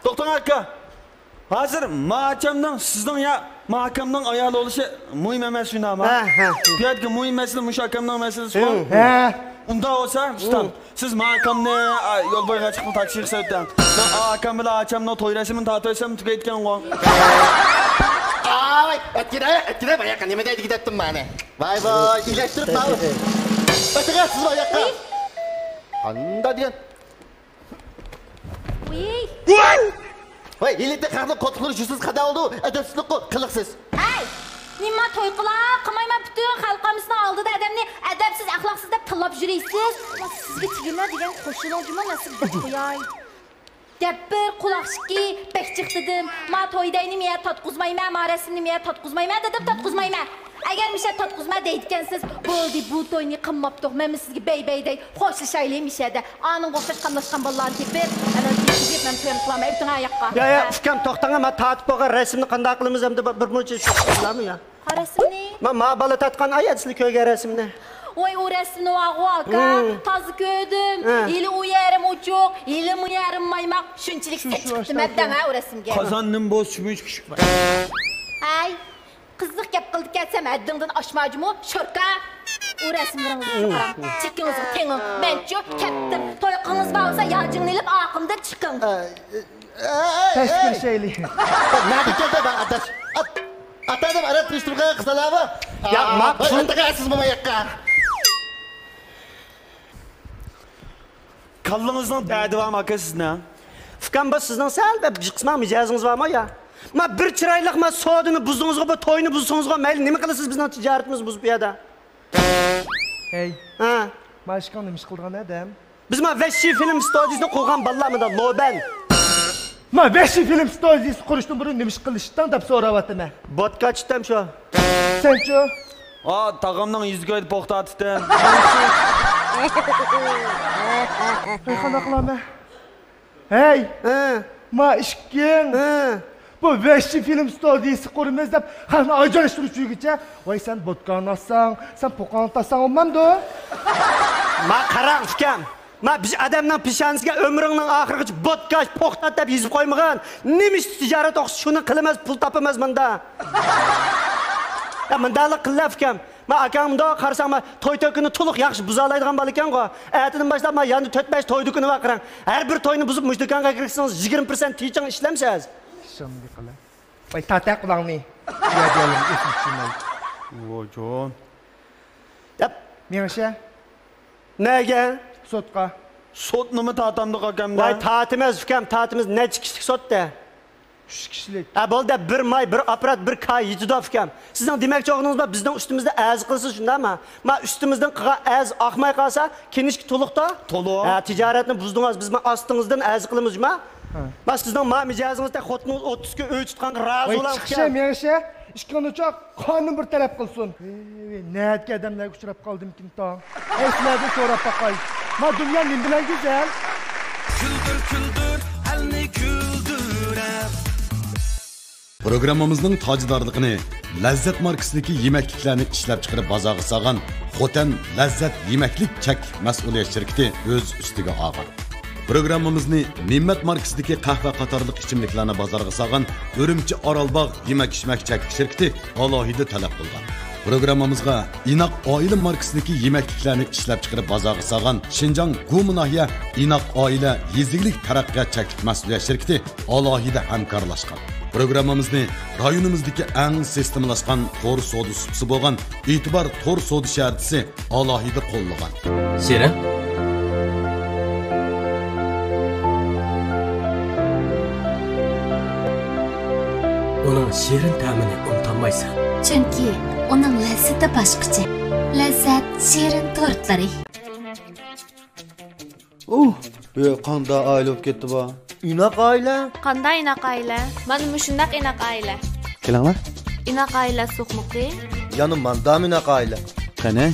Speaker 3: Doktor aka. Hazır mahkemden sizden ya mahkemden ayarlı oluşu muhim emas şuna ama. Piyadki muhim mesele müşakkemden meselesi var. Unda olsa ustam siz mahkemne yol boyunca çıkıp taksi söyleten. Ben akam bile açamda toy resmini tatlıysam tüketken o.
Speaker 5: Vay etkire bayağı kan yemede gidettim bana. Vay vay iyileştirip bana. Ötüge siz bayakka. Anda diyen. Vay iyilikte kalkın koltukları şusuz kadar oldu. Edepsizlik kılıksız.
Speaker 10: Hey! Nima to'y qilmayman butun xalqimizni oldida odamni adabsiz, axloqsiz deb tillab juraysiz. Sizga tigirlar degan qo'shilib juma nasib deb qo'yay. Deb bir quloqshiki bekchiq dedim. Ma to'ydayni men tatquzmayman, ma rasmni men tatquzmayman dedim, tatquzmayman. Agar misha tatquzma deydigansiz, bo'ldi bu to'yni qilmabdiq. Men sizga bey-beyday xo'shlashaylik mishada. Aning o'xshash qamlashgan bolalarni tepib, ana tepib men to'yni qilaman, butun oyoqqa.
Speaker 1: Ya, ukam to'xtanga, men tatib bo'lgan rasmni qanday qilamiz hamda bir muncha ishlarmi ya?
Speaker 10: Qarasini.
Speaker 1: Ma bola tatgan ayatsizli ko'ygan rasmni.
Speaker 10: Oy o resmini aka, tazı gördüm. İli o yerim uçuk, ili mu yerim maymak. Şunçilik çıktı medden ha o resimge.
Speaker 3: Kazandım boz çümüş küçük var.
Speaker 10: Ay, kızlık yap kıldık gelsem eddingden aşmacı mı? Şorka. O resimlerinizi çıkarım. Çıkınızı tenin. Ben çok kettim. Toyakınız varsa yacını ilip akımda çıkın.
Speaker 2: Teşekkür şeyli.
Speaker 5: Nerede geldi ben adaş? Atadım arat piştirmeye kısalar mı?
Speaker 1: Ya
Speaker 5: maksul. Atakarsız mı yakka?
Speaker 3: Kallınızdan derdi var mı aka siz ne?
Speaker 1: Fıkan bu sizden sel ve çıkma micazınız var mı ya? Ma bir çıraylık ma soğudunu buzdunuzga, bu toyunu buzduğunuzga mayli nime kılısınız bizden ticaretimiz buzub bu yada?
Speaker 2: Hey, başkan demiş kılgan edem.
Speaker 1: Biz ma vahşi film stüdyosuna koygan ballar mı da loben?
Speaker 2: Ma vahşi film stüdyosu kuruştun burun demiş kılıştan da soravatım ben.
Speaker 1: Vodka içtim şu.
Speaker 2: Sen şu?
Speaker 3: Tağımdan yüzgöyde poğta atıdım.
Speaker 2: Hey kanaklarım. Hey, ma işkin. Bu vahşi film stüdyosu kurumuz da hani ayrıştırıcı geçe. Vay sen vodka nassan, sen pokan tassan olmam da.
Speaker 1: Ma karan fıkan. Ma bir adamning peshonasiga umringning oxirigacha vodka po'xtat deb yozib qo'ymagan. Nima ish tijorat o'qish shuni qilamiz, pul topamiz bunda. Ya mundalik qilib kam. Ma akamda qarsam to'y-to'kini to'liq yaxshi buza oladigan bola ekan-ku. Aytidan boshlab ma yana 4-5 to'y-to'kini vaqirang. Har bir to'yni buzib mujdokonga kirsangiz 20% teaching ishlamsiz.
Speaker 2: Shunday qilib. Voy tata qulog'ni. Yo'qolim esimchimay.
Speaker 3: Vojon.
Speaker 2: Yap, menimcha
Speaker 1: nega?
Speaker 2: Sotqa.
Speaker 3: Sot nima tatamdi akamda?
Speaker 1: Voy tatimiz ukam, tatimiz necha kishilik sotda?
Speaker 2: 3 kishilik.
Speaker 1: Bo'ldi, bir may, bir apparat, bir kay yetida ukam. Sizning demoqchi o'g'lingiz bor, bizning ustimizda az qilsiz shundami? Ma ustimizdan qilgan az oqmay qolsa, kinishki to'liqda? To'liq. Tijoratni buzdingiz, biz ostingizdan az qilamizmi? Ma sizning ma mijozingizda xotinning 30 ga o'y tutganga rozi bo'lamiz.
Speaker 2: Chiqsa, menimcha ishqonochoq qonun bir talab qilsin. Niyatga odamlarga uchrab qoldimkin tong. Sizlardan so'rab boqay. Ma dunyo nim bilan go'zal.
Speaker 4: Kuldir kuldir elni kuldirar.
Speaker 7: Programmamızning tojdorligini Lazzat markasidagi yemekliklarni ishlab chiqarib bozorga solgan Xotan Lazzat yemeklik chek mas'uliyat shirkati o'z ustiga olgan. Programmamizni Ne'mat markasidagi qahva qatorliq ichimliklarni bozorga solgan Urumchi Orolbog' yemak-ichmak chek shirkati alohida talab qilgan. Programmamizga Inoq oila markasidagi yemekliklarni ishlab chiqarib bozorga solgan Shinjong Guminahiya Inoq oila yeziglik taraqqiyot cheklik mas'uliyat shirkati alohida hamkorlashgan. Programmamizni rayonimizdagi eng sistemalashgan to'r savdo supsi bo'lgan E'tibor to'r savdo shartisi alohida qo'llagan.
Speaker 11: Sera? Uning shirin ta'mini unutammaysan.
Speaker 12: Chunki uning lazzati boshqacha. Lazzat shirin tortlari.
Speaker 5: Qanday oila bo'lib ketdi bu? Inoq oila?
Speaker 13: Qanday inoq oila? Mana mushundaq inoq oila.
Speaker 5: Kelinglar.
Speaker 13: Inoq oila suqmoqi.
Speaker 5: Yani mandam inoq oila.
Speaker 14: Qani?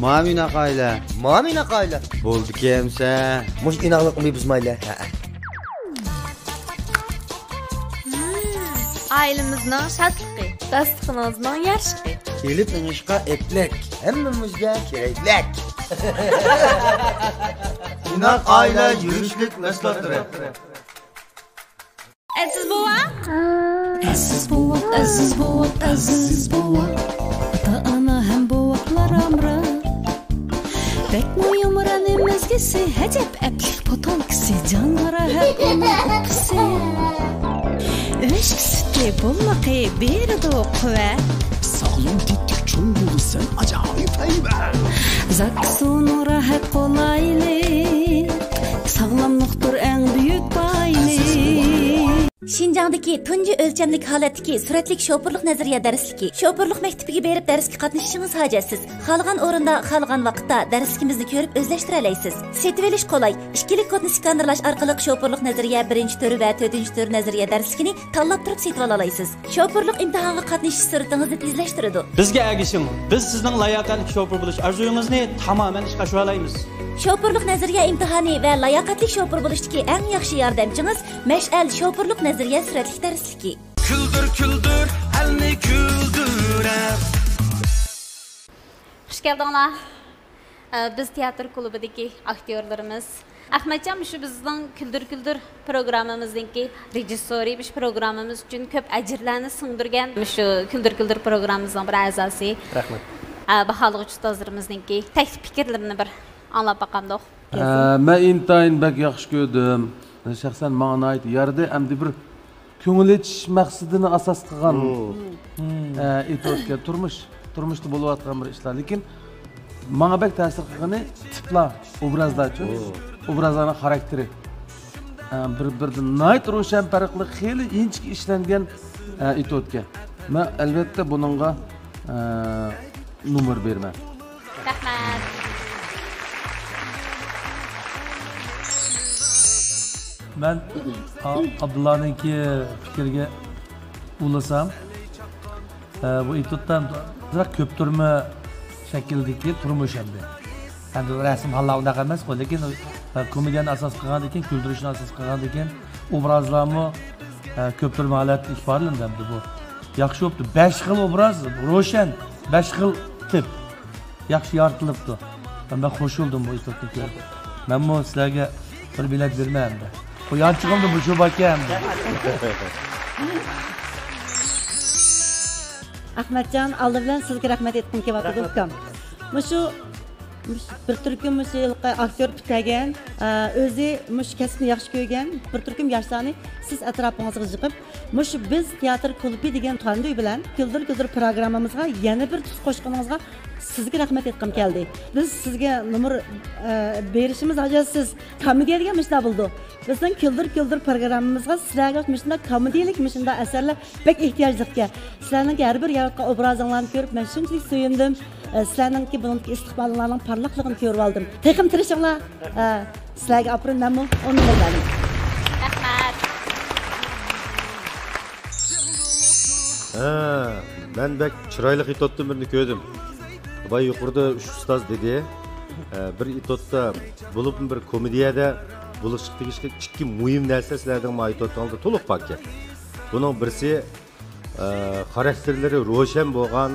Speaker 14: Mam inoq oila.
Speaker 5: Mam inoq oila.
Speaker 14: Bo'ldi kimsa.
Speaker 5: Mush inoqlik qilmaymiz mayli.
Speaker 13: Ailemizning shadliqi, dasturxonimizning yarshqi.
Speaker 5: Kelib inishqa eplek. Hammamizga keraklak. Inoq oila yurishlik maslahatlari.
Speaker 13: Aziz bova?
Speaker 15: Aziz bova, aziz bova, aziz bova. Ta-ana ham bovaqlar amra. Bekmo yumran emizgisi, hajab aplik potonkisi, canlara hep ona o'qisi. Ishq sütli bulmaqi berdi quvvat.
Speaker 4: Sağlam tetik çoğun bulursan acayip hayvan.
Speaker 15: Zaksunu rahat qolaylik. Sağlamlıqdır en büyük baylik.
Speaker 6: Şinjandagi tunji o'lchamlik holatdagi suratlik shopurlik nazariya darsligi. Shopurlik maktabiga berib darsga qatnashishingiz hojatsiz. Xalqan o'rinda, xalqan vaqtda darsligimizni ko'rib o'zlashtira olasiz. Setib olish qolay. Ikkilik kodni skanerlash orqali shopurlik nazariya 1-tur va 4-tur nazariya darsligini tanlab turib setib olasiz. Shopurlik imtihonga qatnashish sur'atingizni tezlashtiradi.
Speaker 16: Bizga ergishing. Biz sizning layoqatli shopur bo'lish orzuyingizni tamoman ishga oshiralaymiz.
Speaker 6: Shopurlik nazariya imtihoni va layoqatli shopur bo'lishdagi eng yaxshi yordamchingiz Mash'al shopurlik nazariya suratlik darsligi.
Speaker 4: Kuldir kuldir elni kuldirar.
Speaker 6: Xush keldinglar. Biz teatr klubidagi aktyorlarimiz Ahmadjon shu bizning kuldir programmamizningki rejissyori bu programmamiz uchun ko'p ajrlarni singdirgan shu kuldir programmamizning bir a'zosi.
Speaker 11: Rahmat.
Speaker 6: Baholig'ich ustozlarimizninki taklif fikrlarini bir anlab baqamdoq.
Speaker 17: Men intayin bak yaxshi ko'rdim. Shaxsan menga ayt yerda endi bir ko'ngil etish maqsadini asos qilgan etayotgan turmushda bo'layotgan bir ishlar, lekin menga bak ta'sir qilgani tiplar, obrazlar uchun, obrazlarning xarakteri. Bir-biridan nihoyat ro'shan farqli, xeyli inchik ishlangan etayotgan. Men albatta buningga nomer berman.
Speaker 6: Rahmat.
Speaker 18: Ben Abdullah'ınki fikirge ulasam, bu itutdan köptürme şekildeki turmuş hem de. Yani resim hallavında kalmaz ko, lekin komedyanın asas kılgan deken, güldürüşün asas kılgan deken, obrazlarımı köptürme alet ihbarlığında hem de bu. Yaxşı yoktu. 5 xil obraz, roşen, 5 xil tip. Yaxşı yartılıptı. Ben hoş oldum bu itutdan görüp. Men bu sizlarga bir bilet vermem de. O yançığımda bu şu bakayım de.
Speaker 19: Ahmetcan, aldı bilen sizge rahmet ettim ki vakit ukam. Muşu bir türküm muşu aktör bitagan, o'zi mush kasbni yaxshi ko'rgan, bir turkum yoshlarni siz atrofingizga yig'ib, mush biz teatr klubi degan tandoy bilan Kuldir programmamizga yana bir tus qo'shganingizga sizga rahmat etgim keldi. Biz sizga nomer berishimiz hojatisiz. Komediya degan mishda bo'ldi. Bizning Kuldir programmamizga sizlarga mishda komediyalik mishda asarlar bek ehtiyojliga. Sizlarning har bir yaratgan obrazinglarni ko'rib, men shunchalik suyundim. Sizlarninki buningki istiqbollarning parlaqligini ko'rib oldim. Texim tirishinglar. Sizlarga aprin namon onu berdim.
Speaker 6: Rahmat.
Speaker 20: Ben bek chiroyli itotdan birini ko'rdim. Bay yuqorida uch ustoz dedi. Bir itotda bo'lib bir komediyada bo'lishib tegishli ikki muhim narsa sizlarning itotda to'liq pakka. Buning birisi xarakterlari ro'shan bo'lgan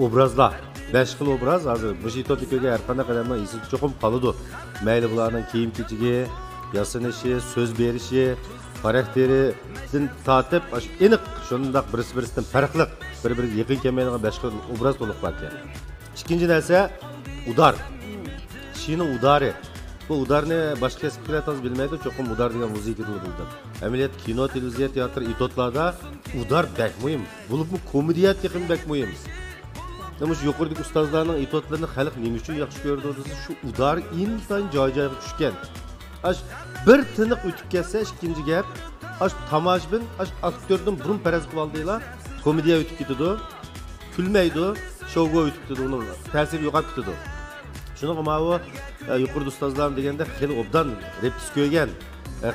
Speaker 20: obrazlar. 5 xil obraz hozir bu itotdagi har qanday qadamdan esi cho'qim qoladi. Mayli bularning kiyim-kechiga, yasinishi, so'z berishi, xarakteridan tortib aniq shundoq birisidan farqli, bir-biriga yaqin kelmaydigan 5 xil obraz to'liq bor ekan. Ikkinchi narsa udar. Kishining udari. Bu udarni boshqa kasblar toz bilmaydi, cho'qim udar degan muzika tilida bildim. Amaliyot kino, televiziya, teatr, itotlarda udar bek muhim. Bo'libmi komediyat yaqin bek muhim. Nima shu yuqoridagi ustozlarning itotlarini xalq nima uchun yaxshi ko'rdi desa, shu udar inson joy-joyiga tushgan. Bir tiniq o'tib ketsa, ikkinchi gap, tomoshabin, aktyordan burun paraz qilib oldinglar, komediya o'tib ketadi, kulmaydi, shouga o'tib ketadi, uning ta'siri yo'qolib ketadi. Shuni qilmavi yuqorida ustozlar deganda xili obdan reptis ko'rgan,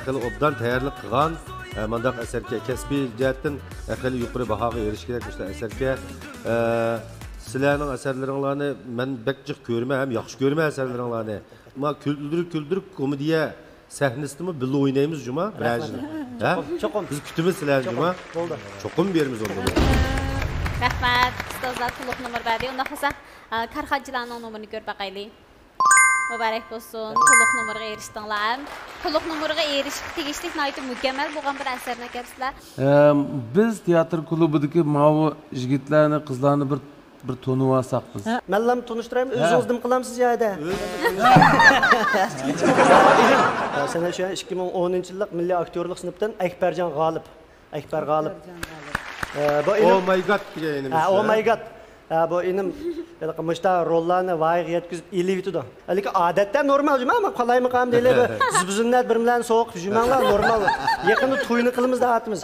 Speaker 20: xili obdan tayyorlik qilgan, mandaq asarga kasbiy jihatdan xili yuqori bahoga erishgan asarga sizlarning asarlaringlarni men bekjiq ko'rma, ham yaxshi ko'rma asarlaringlarni. Ma kuldirib komediya sahnesini birga o'ynaymiz juma, birajini. Ha? Biz kutimiz sizlar juma. Bo'ldi. Cho'qim beramiz onda.
Speaker 6: Rahmat. Ustozlar to'liq nomer berdi. Unda bo'lsa, Karxajilarning nomerini ko'rib baqaylik. Muborak bo'lsin. To'liq nomerga erishdinglar. To'liq nomerga erishib tegishlik nihoyatda mukammal bo'lgan bir asarni ko'rsizlar.
Speaker 17: Biz teatr klubidagi mavu yigitlarni, qizlarni bir to'nib olsak biz.
Speaker 1: Menlam tanishtiraymi, o'zingizdan qilamsiz yo'da. Sen o'sha 2010-yillik milliy aktyorlik sinfdan Akbarjon G'olib. Akbar G'olib.
Speaker 20: Oh my god deganimiz.
Speaker 1: Oh my god. Bu inim mushta rollarni voyaga yetkazib eliyotdi. Lekin odatda normal juma, men qalaymi qam deylar. Siz bizimlar bir bilan so'q jumanglar normal. Yaqinda to'yni qilamiz da'atimiz.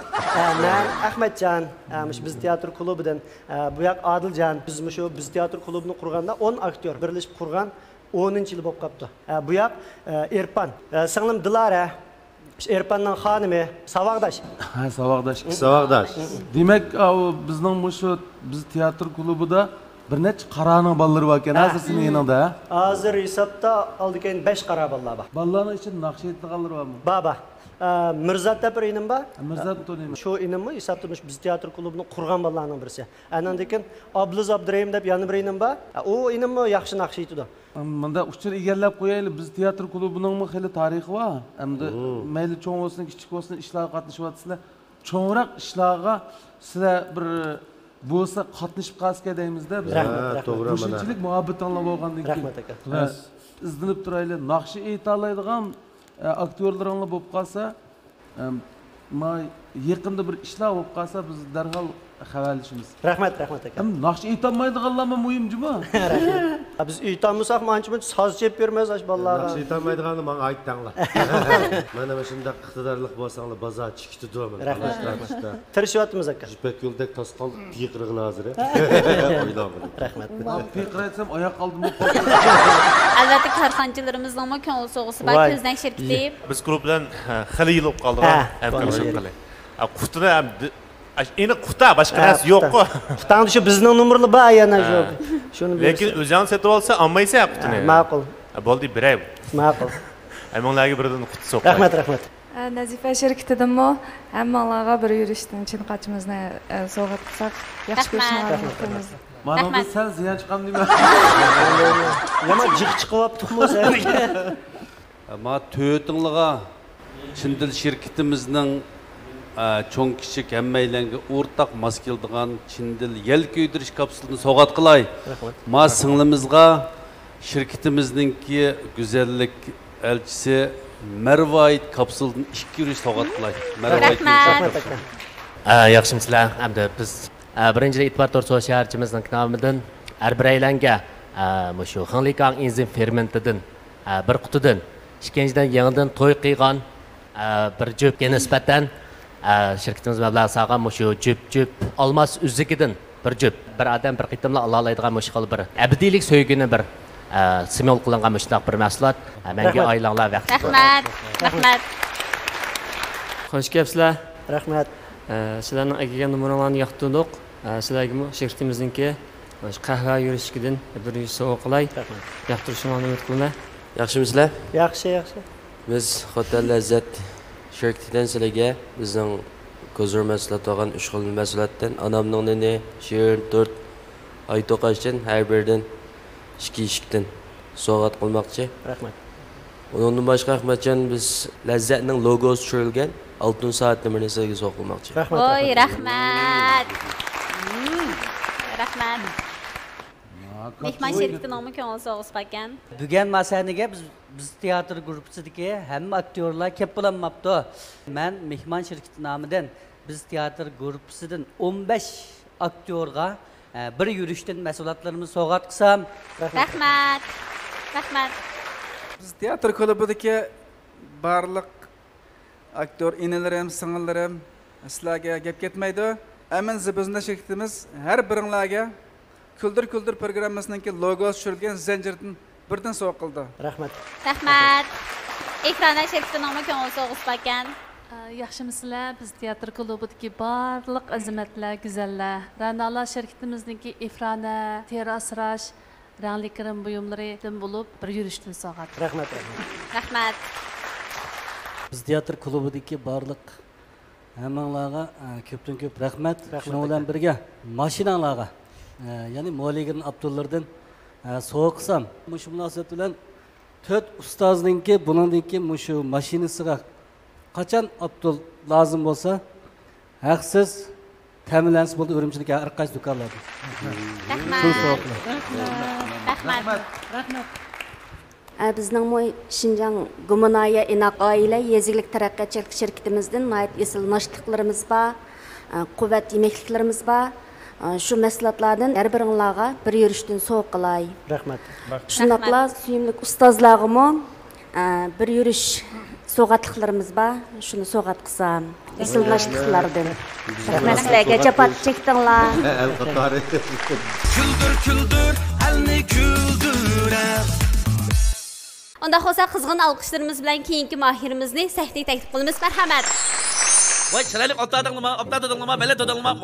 Speaker 1: Men Ahmadjon, biz teatr klubidan, bu yoq Odiljon, biz biz teatr klubini qurganda 10 aktyor birlashib qurgan 10-yil bo'lib qopti. Bu yoq Erpan, singlim Dilara, Erpanning xonimi, Savaqdash.
Speaker 17: Ha, Savaqdash.
Speaker 20: Savaqdash.
Speaker 17: Demak, bizning biz teatr klubida bir necha qarani bolalar bor ekan, hozir sening yaningda.
Speaker 1: Hozir hisobda oldigan 5 qara bolalar bor.
Speaker 17: Bolalarning ichida naqsh aytganlar bormi?
Speaker 1: Baba. Mirzat deb bir inim bor.
Speaker 17: Mirzat to'naymi?
Speaker 1: Shu inimmi hisobda biz teatr klubini qurgan bolalarning birisi. Andan keyin Abdulaziz Abdurahim deb yana bir inim bor. U inimmi yaxshi naqsh aytadi.
Speaker 17: Bunda uchur egallab qo'yaylik. Biz teatr klubining xili tarixi bor. Hamda mayli cho'ng bo'lsin, kichik bo'lsin, ishlarga qatnashyapsizlar. Cho'ngroq ishlarga sizlar bir bo'lsa qatnashib qolsa deymizda.
Speaker 20: To'g'ri mana.
Speaker 17: Shunchalik muhabbatinglar bo'lgandan keyin.
Speaker 1: Rahmat aka.
Speaker 17: Izlanib turaylik. Naqshi ayta oladigan aktyorlaringlar bo'lib qolsa, yaqinda bir ishlar bo'lib qolsa, biz darhol xabarlashamiz.
Speaker 1: Rahmat aka.
Speaker 17: Naqsh aytolmaydiganlarmi muhim juma?
Speaker 1: Biz aytolmasak, mancha-muncha soz chep bermaymiz ash bolalarga.
Speaker 20: Naqsh aytolmaydiganni menga aytdinglar. Mana shunday iqtidorli bo'lsanglar, bozor chikitdi men.
Speaker 1: Rahmat. Tirishyapmiz aka.
Speaker 20: Jipek yo'ldek tosqol piqirg'in hozir.
Speaker 1: Rahmat.
Speaker 17: Piqir aytsam oyoq oldim.
Speaker 6: Albatta korxonchilarimizning ko'ngil so'g'isi bor, ko'zdan shirkiti.
Speaker 21: Biz klub bilan xili yil bo'lib qoldik. Hamkorlashib qildik. Qutini ham endi quta boshqa narsa yo'q-ku.
Speaker 1: Qutani shu bizning nomerli bor yana shu. Shuni bersin.
Speaker 21: Lekin o'zing setib olsa, olmaysa qutini.
Speaker 1: Ma'qul.
Speaker 21: Bo'ldi, beray.
Speaker 1: Ma'qul.
Speaker 21: Aymonlarga birdan quti so'q.
Speaker 1: Rahmat.
Speaker 22: Nazifa shirkatidami hammalarga bir yurishdan chin qachimizni sovg'a qilsak, yaxshi ko'rishni
Speaker 17: Mana biz sal ziyon chiqam deyman.
Speaker 1: Yama jiq chiqyaptimi o'zi?
Speaker 17: Ma to'ytinglarga Çindil şirketimizning cho'ng kichik hammaylarga o'rtaq mos keladigan Çindil yel ko'ydirish kapsulini sovg'at qilay. Ma singlimizga şirketimizningki go'zallik elchisi Marvayit kapsulini 2 yurish sovg'at qilay.
Speaker 8: Rahmat. Yaxshimisilar? Hamda biz birinchi e'tibor to'rt shaharchimizning nomidan har bir aylanga shu Xinlikang enzim fermentidan bir qutidan ikkinchidan yangidan to'y qilgan bir jüpke nisbatan şirketimiz mablag' sağgan shu jüp olmos uzikidan bir jüp bir odam bir qitimla ala oladigan mushqil bir abdiylik so'ygini bir simol qilingan mushtaq bir mahsulot menga oylanglar vaqt.
Speaker 6: Rahmat.
Speaker 9: Xo'sh kelibsizlar.
Speaker 1: Rahmat.
Speaker 9: Sizlarning akaga numaralarni yoqtirdik. Sizlarga shirkatimizningki qahva yurishidan bir sovg'a qilay. Yoqtirishni umid qilaman.
Speaker 8: Yaxshimisizlar?
Speaker 1: Yaxshi.
Speaker 8: Biz Hotel Lazzat şirketinden sizlarga bizning ko'zir mahsulot olgan 3 xil mahsulotdan anamning nini, shirin, tort, ay to'qashdan har biridan 2 eshikdan sovg'at qilmoqchi.
Speaker 1: Rahmat.
Speaker 8: Undan boshqa Ahmadjon biz Lazzatning logosi tushirilgan altun soat numarini sizlarga sovg'a qilmoqchi.
Speaker 6: Voy, rahmat. Rahmat. Mehmon şirketining ko'ngil so'g'is qilgan.
Speaker 23: Bugun masanaga biz teatr gruppasidagi hamma aktyorlar kelib bo'lanmabdi. Men mehmon shirkati nomidan biz teatr gruppasidan 15 aktyorga bir yurishdan mas'uliyatlarimizni sovg'at qilsam.
Speaker 6: Rahmat.
Speaker 24: Biz teatr klubidagi barliq aktyor inalarim, singillarim sizlarga gap ketmaydi. Amin bizning shirkatimiz har biringlarga Küldür programmasınınki logosu tushirilgan zanjirdan birdan sovg'a qildi.
Speaker 1: Rahmat.
Speaker 6: Ekranda shirkatining ko'ngil so'g'is qilgan.
Speaker 25: Yaxshimisizlar? Biz teatr klubidagi barliq azimatlar, go'zallar, Ra'nolar shirkatimizningki efrona, teri asrash, rangli kirim buyumlaridan bo'lib bir yurishdan sog'at.
Speaker 6: Rahmat.
Speaker 23: Biz teatr klubidagi barliq hammanglarga ko'pdan ko'p rahmat. Shuning bilan birga mashinanglarga yani Mualligin Abdullardan sovg'a qilsam, shu munosabat bilan 4 ustozninki buningki shu mashinasiga qachon Abdul lozim bo'lsa, haqsiz ta'minlansa bo'ldi Urumchidagi har qaysi do'konlarda.
Speaker 6: Rahmat.
Speaker 26: Bizning Şinjan Gumunaya İnaq Aile Yezilik Taraqqiyotchilik shirkatimizdan esil noshliqlarimiz bor, quvvat yemekliklarimiz bor. Şu mahsulotlardan har biringlarga bir yurishdan sovg'a qilay.
Speaker 1: Rahmat.
Speaker 26: Shundaqla suyimli ustozlarga bir yurish sovg'atliqlarimiz bor. Shuni sovg'at qilsam, esil noshliqlardan. Rahmat sizlarga japat chekdinglar.
Speaker 4: Küldür, elni küldüre.
Speaker 6: Onda xo'sa qizg'in alqishlarimiz bilan keyingi mohirimizni sahnaga taklif qilamiz. Marhamat.
Speaker 27: Vay çıraylık otadığınlama, böyle tutulma.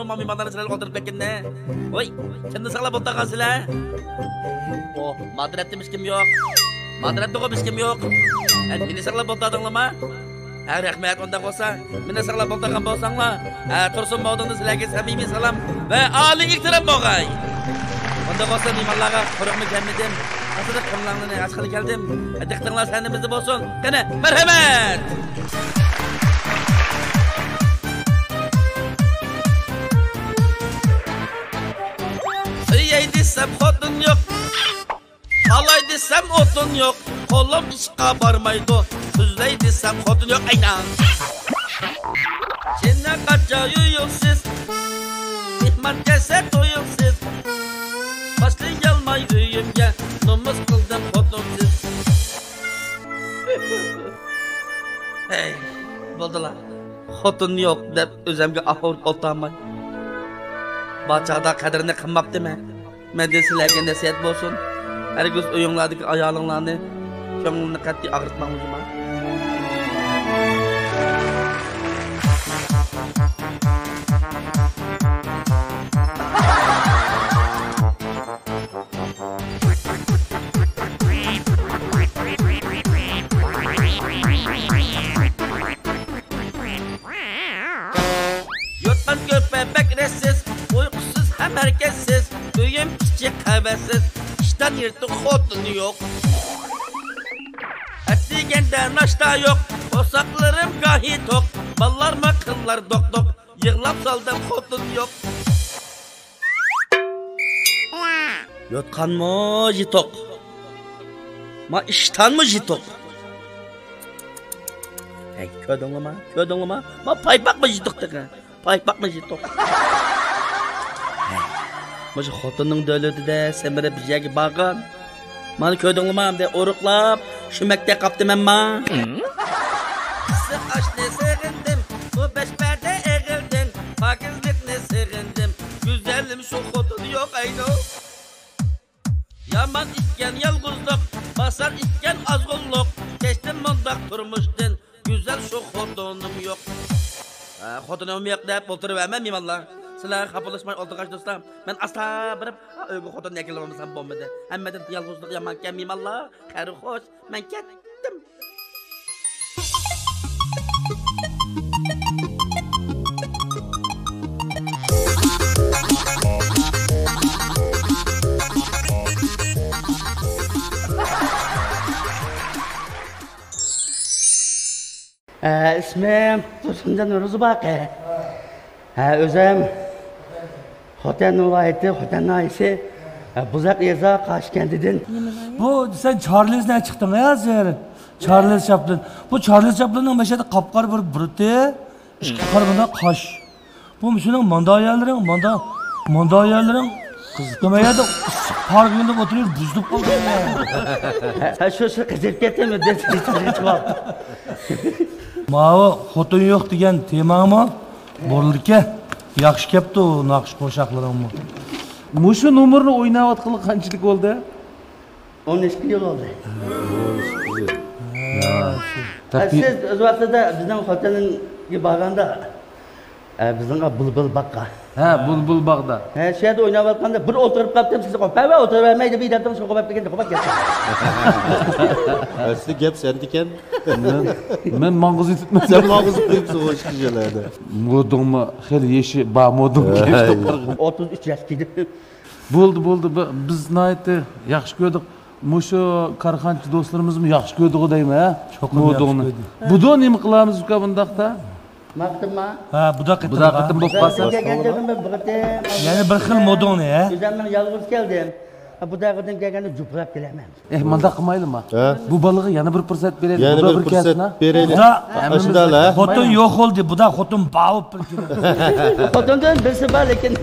Speaker 27: Mami mandarı çıraylık oturup bekinde. Vay, kendi sağla botta kalsıyla. Madır ettim kim yok. Madır ettim kim yok. Beni sağla bottadığınlama. Rahmet onda olsa, beni sağla bottakan bolsanla. Tursun boğduğunu sizlerge samimi salam ve âli iktiram boğay. Onda olsa mimarlara kurumu gelmedim. Asıdır kumlanını aşkılı geldim. Diktinler senimizde bolsun. Gene merhamet. Yey desem xotun yok, alay desem otun yok, kolum işqa barmaydı, tüzley desem xotun yok, aynan. Çinne qaça yuyuksiz, mihman kese toyuksiz, başlı gelmay üyümge, numuz kıldım xotunsiz. Hey, boldular, xotun yok deb özemge ahur oltamay. Bahçada qadrini qilmabdi men. Menda sizlarga nasihat bo'lsin. Hargiz uyinglardagi ayolinglarni ko'nglini qat'iy og'ritmanglar. Yotgan köpek ressiz, uykusuz hem herkessiz. içi kahvesiz, işten yırtık hotunu yok. Ettigende naşta yok, osaklarım gahi tok. Ballar mı kıllar dok dok, yığlap saldım hotun yok. Yotkan mı jitok? Ma işten mı jitok? Hey, ködün ma? Ma paypak mı jitok tıkı? Paypak mı jitok? Hey, ma şu hotunun dölüdü de sen bana bir yegi bağın. Mana ködün ma de oruklap, şu mekte kaptım emma. Sık aşne sığındım, bu beş perde eğildim. Fakirlik ne sığındım, güzelim şu hotun yok ayno. Yaman iken yalgızlık, basar iken azgınlık. Geçtim mundak durmuştun, güzel şu xotunum yok. Xotunum yok deyip oturuvermem Allah. Sizler kapılışmay oldurgaç dostum. Ben asla birip öyle xotun yakalamasam bombadı. Hemmeden yalgızlık yaman gelmeyim Allah. Karı hoş, ben kettim.
Speaker 1: İsmim Tursuncan Nuruzbaqi. Özüm Xotan viloyati Xotan naisi Buzaq Yeza Qashqandidan.
Speaker 18: Bu sen Charles'den çıktın ya sen. Charles Chaplin. Bu Charles Chaplin'in başında kapkar bir brüte. İşte karabında kaş. Bu şunun mandalyaların kızgımaya da park yönde oturuyor buzlup oldu ya.
Speaker 1: Şu kızıp ketemi de çıkıyor.
Speaker 18: Mavi xotun yok degan temamı borildi. Yaxshi kepti o naqsh qo'shoqlarimni.
Speaker 17: Mushu nomerni o'ynayotgani qanchalik bo'ldi?
Speaker 1: 12 yil oldu. Siz o'z vaqtida bizning xotinga borganda bizning bulbul baqqa.
Speaker 17: Ha, bulbul baqda.
Speaker 1: Ha, shu yerda o'ynayotganda bir o'tirib qoldim, siz qo'yib o'tiravermaydi, bir daftar shu qo'yib kelgan, qo'yib ketdi.
Speaker 20: Asli gap sendikan.
Speaker 17: Men mang'uz tutmasam,
Speaker 20: sen mang'uz qo'yibsiz o'shqijalarda.
Speaker 17: Modingmi, xeli yeshi ba moding.
Speaker 1: 33 yosh keldi.
Speaker 17: Bo'ldi. Biz naytni yaxshi ko'rdik. Mushu karxanchi do'stlarimizmi yaxshi ko'rdik deymi, ha? Modingni. Budo nima qilamiz uka bundaqda?
Speaker 1: Maqtimma?
Speaker 18: Ha, budaq
Speaker 17: qitim bo'lib qolsa.
Speaker 18: Ya'ni bir xil modingni, ha?
Speaker 1: O'zim yolg'iz keldim. Bu dag'idan kelganda juplab kelaman.
Speaker 17: Manda qilmaylimi? Bu balig'i yana bir fursat beraylik.
Speaker 20: Yana bir fursat beraylik. Ashundala.
Speaker 18: Xotin yo'q oldi, bu da xotin bavib bir keldi.
Speaker 1: Xotindan birsi bor lekin.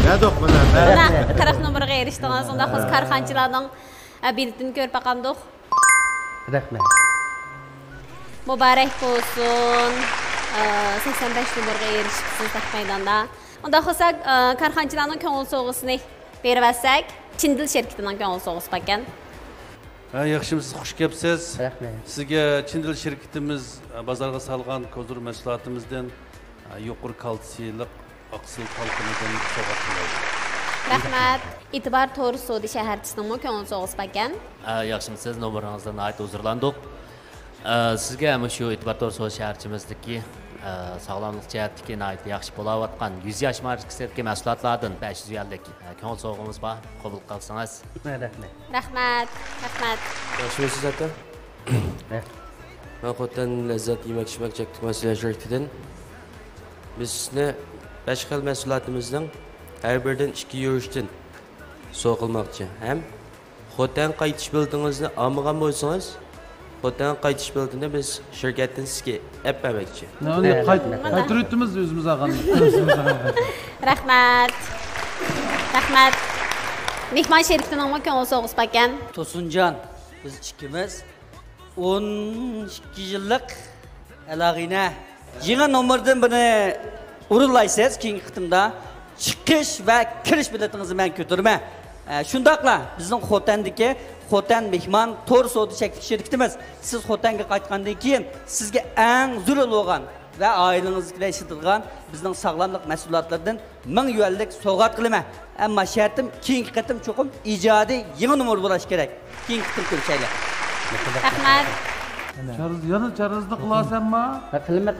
Speaker 20: Nadoq mana.
Speaker 6: Mana 40 nomerga erishdingiz. Unda biz karxanchilarning biletini ko'rib baqamdik.
Speaker 1: Rahmat.
Speaker 6: Muborak bo'lsin. 85 nomerga erishibsiz taq maydonda. Unda xo'sak karxanchilarning ko'ngil so'g'isini berib olsak, Çindil şirketining ko'ngil so'g'isi ekan.
Speaker 2: Yaxshimisiz, xush kelibsiz.
Speaker 1: Rahmat.
Speaker 2: Sizga Çindil şirketimiz bozorga salgan ko'zur mahsulotimizdan yuqori kalsiylik oqsil talqinidan sovg'a qilamiz.
Speaker 6: Rahmat. E'tibor to'g'ri savdo shaharchisining ko'ngil so'g'isi ekan.
Speaker 8: Yaxshimisiz, nomeringizdan ayt uzrlandik. Sizga ham shu e'tibor to'g'ri savdo shaharchimizdagi sog'lomlik jihatdagi ayt yaxshi bo'layotgan 100 yosh markasidagi mahsulotlardan 500 yillik ko'ngil so'g'imiz bor. Qabul qilsangiz.
Speaker 6: Rahmat.
Speaker 3: Yaxshimisiz aka? Men Xotan Lazzat yemak-ichmak chaktik mahsulot shirkatidan biz sizni 5 xil mahsulotimizning har biridan 2 yurishdan so'q qilmoqchi. Ham Xotan qaytish bildiringizni olmagan bo'lsangiz, Xotan qaytish bildirini biz shirkatdan sizga olib bermoqchi.
Speaker 17: Qaytiribmiz o'zimiz ag'anni.
Speaker 6: Rahmat. Mehmon sherikning ko'ngil so'g'isi ekan.
Speaker 5: To'sunjon, biz ikkimiz 12 yillik alag'ina. Yangi nomerdan buni urulaysiz, keyingi qitimda chiqish va kirish biletingizni men ko'tiraman. Shundaqla bizning Xotandagi Xotan mehmon to'g'ri savdo shirkatimiz siz Xotanga qaytgandan keyin sizga eng zarur bo'lgan va oilangizga ishlatilgan bizning sog'lomlik mahsulotlardan 1000 yuanlik sovg'at qilaman. Ammo shartim keyingi qitim cho'qim ijodiy yangi nomer bo'lishi kerak. Keyingi qitim ko'rishaylik.
Speaker 6: Rahmat.
Speaker 17: Yana Charles'ni qilasanmi?
Speaker 1: Qilma.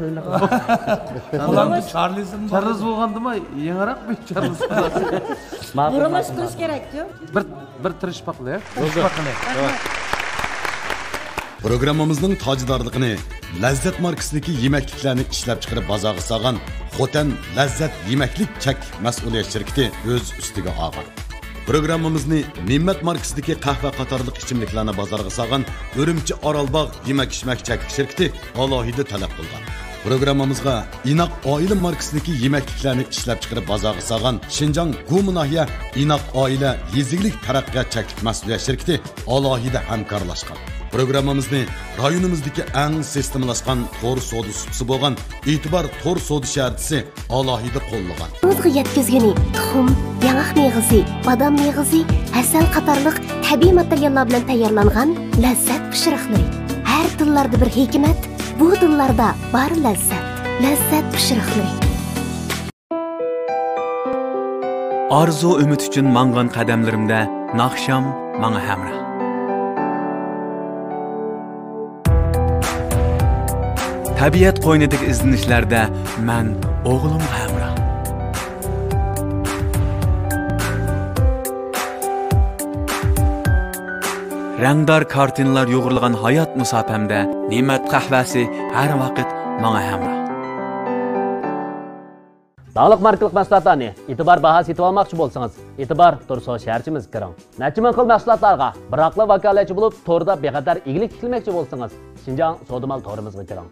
Speaker 17: Ularni Charles bo'lgandimi? Yangiroq bir Charles.
Speaker 19: Burimish qilish kerak-ku.
Speaker 17: Bir tirishpa qilay.
Speaker 7: Programmamızning tajdorligini Lazzat markasidagi yemekliklarni ishlab chiqarib bozorga solgan Xotan Lazzat yemeklik chek mas'uliyat shirkati o'z ustiga olgan. Programmamizni Ne'mat markasidagi qahva qatorliq ichimliklarni bozorga solgan Urumchi Orolbog' yemak-ichmak chek shirkati alohida talab qilgan. Programmamizga Inoq oila markasidagi yemekliklarni ishlab chiqarib bozorga solgan Xinjiang Guminahiya Inoq oila yeziglik taraqqiyot cheklik mas'uliyat shirkati alohida hamkorlashgan. Programmamizni rayonimizdagi eng sistemalashgan to'r savdo supsi bo'lgan E'tibor to'r savdo shartisi alohida qo'llagan.
Speaker 10: O'zga yetkazgani tuxum, yong'oq meyvasi, badam meyvasi, asal qatorliq tabiiy materiallar bilan tayyorlangan lazzat pishiriqlari. Har tillarda bir hikmat, bu tillarda bor lazzat. Lazzat pishiriqlari.
Speaker 12: Arzu umid uchun mangan qadamlarimda naqsham menga hamroh. Tabiat qo'ynidagi izlanishlarda men o'g'lim hamroh. Rangdor kartinalar yo'g'rilgan hayot musofamda Ne'mat qahvasi har vaqt menga hamroh.
Speaker 8: Dağlıq markalık mahsulotlarni e'tibor bahasi etib olmoqchi bo'lsangiz, e'tibor To'rso shaharchimiz kiring. Necha ming xil mahsulotlarga biroqli vakolatchi bo'lib, to'rda bexatar eglik tikilmoqchi bo'lsangiz, Xinjiang So'dimal to'rimizga kiring.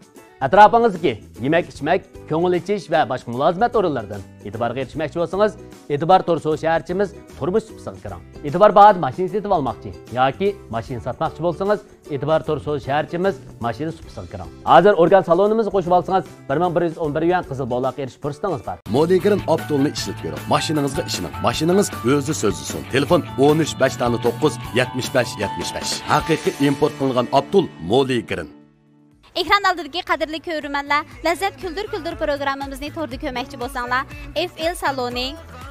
Speaker 8: Atrofingizga yemak-ichmak, ko'ngil ichish va boshqa mulozimat o'rinlaridan e'tiborga erishmoqchi bo'lsangiz, e'tibor To'rso shaharchimiz turmush supsiga kiring. E'tibor bahad mashina setib olmoqchi yoki mashina sotmoqchi bo'lsangiz, e'tibor To'rso shaharchimiz mashina supsiga kiring. Hozir organ salonimizni qo'shib olsangiz, 1111 yuan qizil bog'liqqa erishish fursatingiz bor.
Speaker 7: Modegirin Optolni ishlatib ko'ring. Mashinangizga ishining. Mashinangiz o'zi so'zlisin. Telefon 13 75 75. Haqiqiy import qilingan Optol Modegirin.
Speaker 6: Ekran oldidagi qadrli ko'ruvchilar, Lazzat Kuldur programmamizni to'rda ko'rmoqchi bo'lsanglar, FL saloni,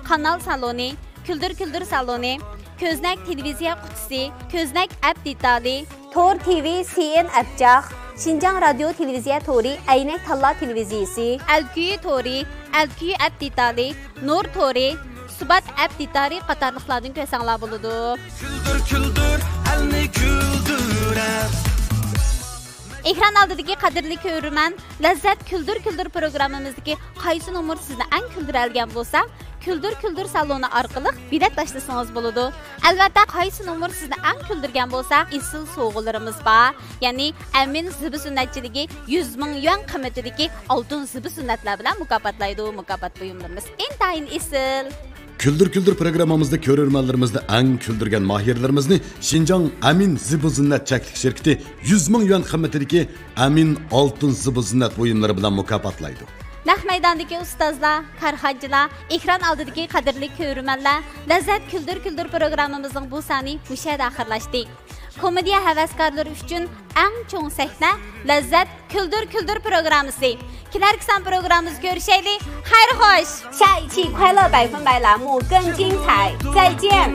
Speaker 6: kanal saloni, Kuldur saloni, Ko'znak televiziya qutisi, Ko'znak app detali, Tor TV CN abjaq, Xinjiang radio televiziya tori, Aynak Talla televiziyasi, Alkuyi tori, Alkuyi app detali, Nur tori, Subat app detali qatorliqlardan ko'rsanglar bo'ladi.
Speaker 4: Kuldur, elni kuldurar.
Speaker 6: Ekran oldidagi qadrli ko'ruvchilar, Lazzat Kuldur programmamizdagi qaysi nomer sizni eng kuldiralgan bo'lsa, Kuldur saloni orqali bilet tashlasangiz bo'ladi. Albatta, qaysi nomer sizni eng kuldirgan bo'lsa, isil sovg'alarimiz bor. Ya'ni Amin zibi sunnatchiligi 100 ming yuan qiymatidagi oltin zibi sunnatlar bilan mukofotlaydi. Mukofot buyumlarimiz intayin isil.
Speaker 7: Kuldur programmamızda ko'rurmanlarimizda eng kuldirgan mahirlarimizni Xinjiang Amin zibi sunnat cheklik shirkati 100 ming yuan qiymatidagi Amin oltin zibi sunnat buyumlari bilan mukofotlaydi.
Speaker 6: Naq maydondagi ustozlar, karxatchilar, ekran oldidagi qadrli ko'ruvchilar, Lazzat Kuldur programmamizning bu soni mushada oxirlashdi. Komediya havaskorlari uchun eng cho'ng sahna Lazzat Kuldur programmasi. Kelarki san programmamizni ko'rishaylik. Xayr xo'sh. 下一期快乐100%栏目更精彩。再见。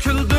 Speaker 4: Kuldur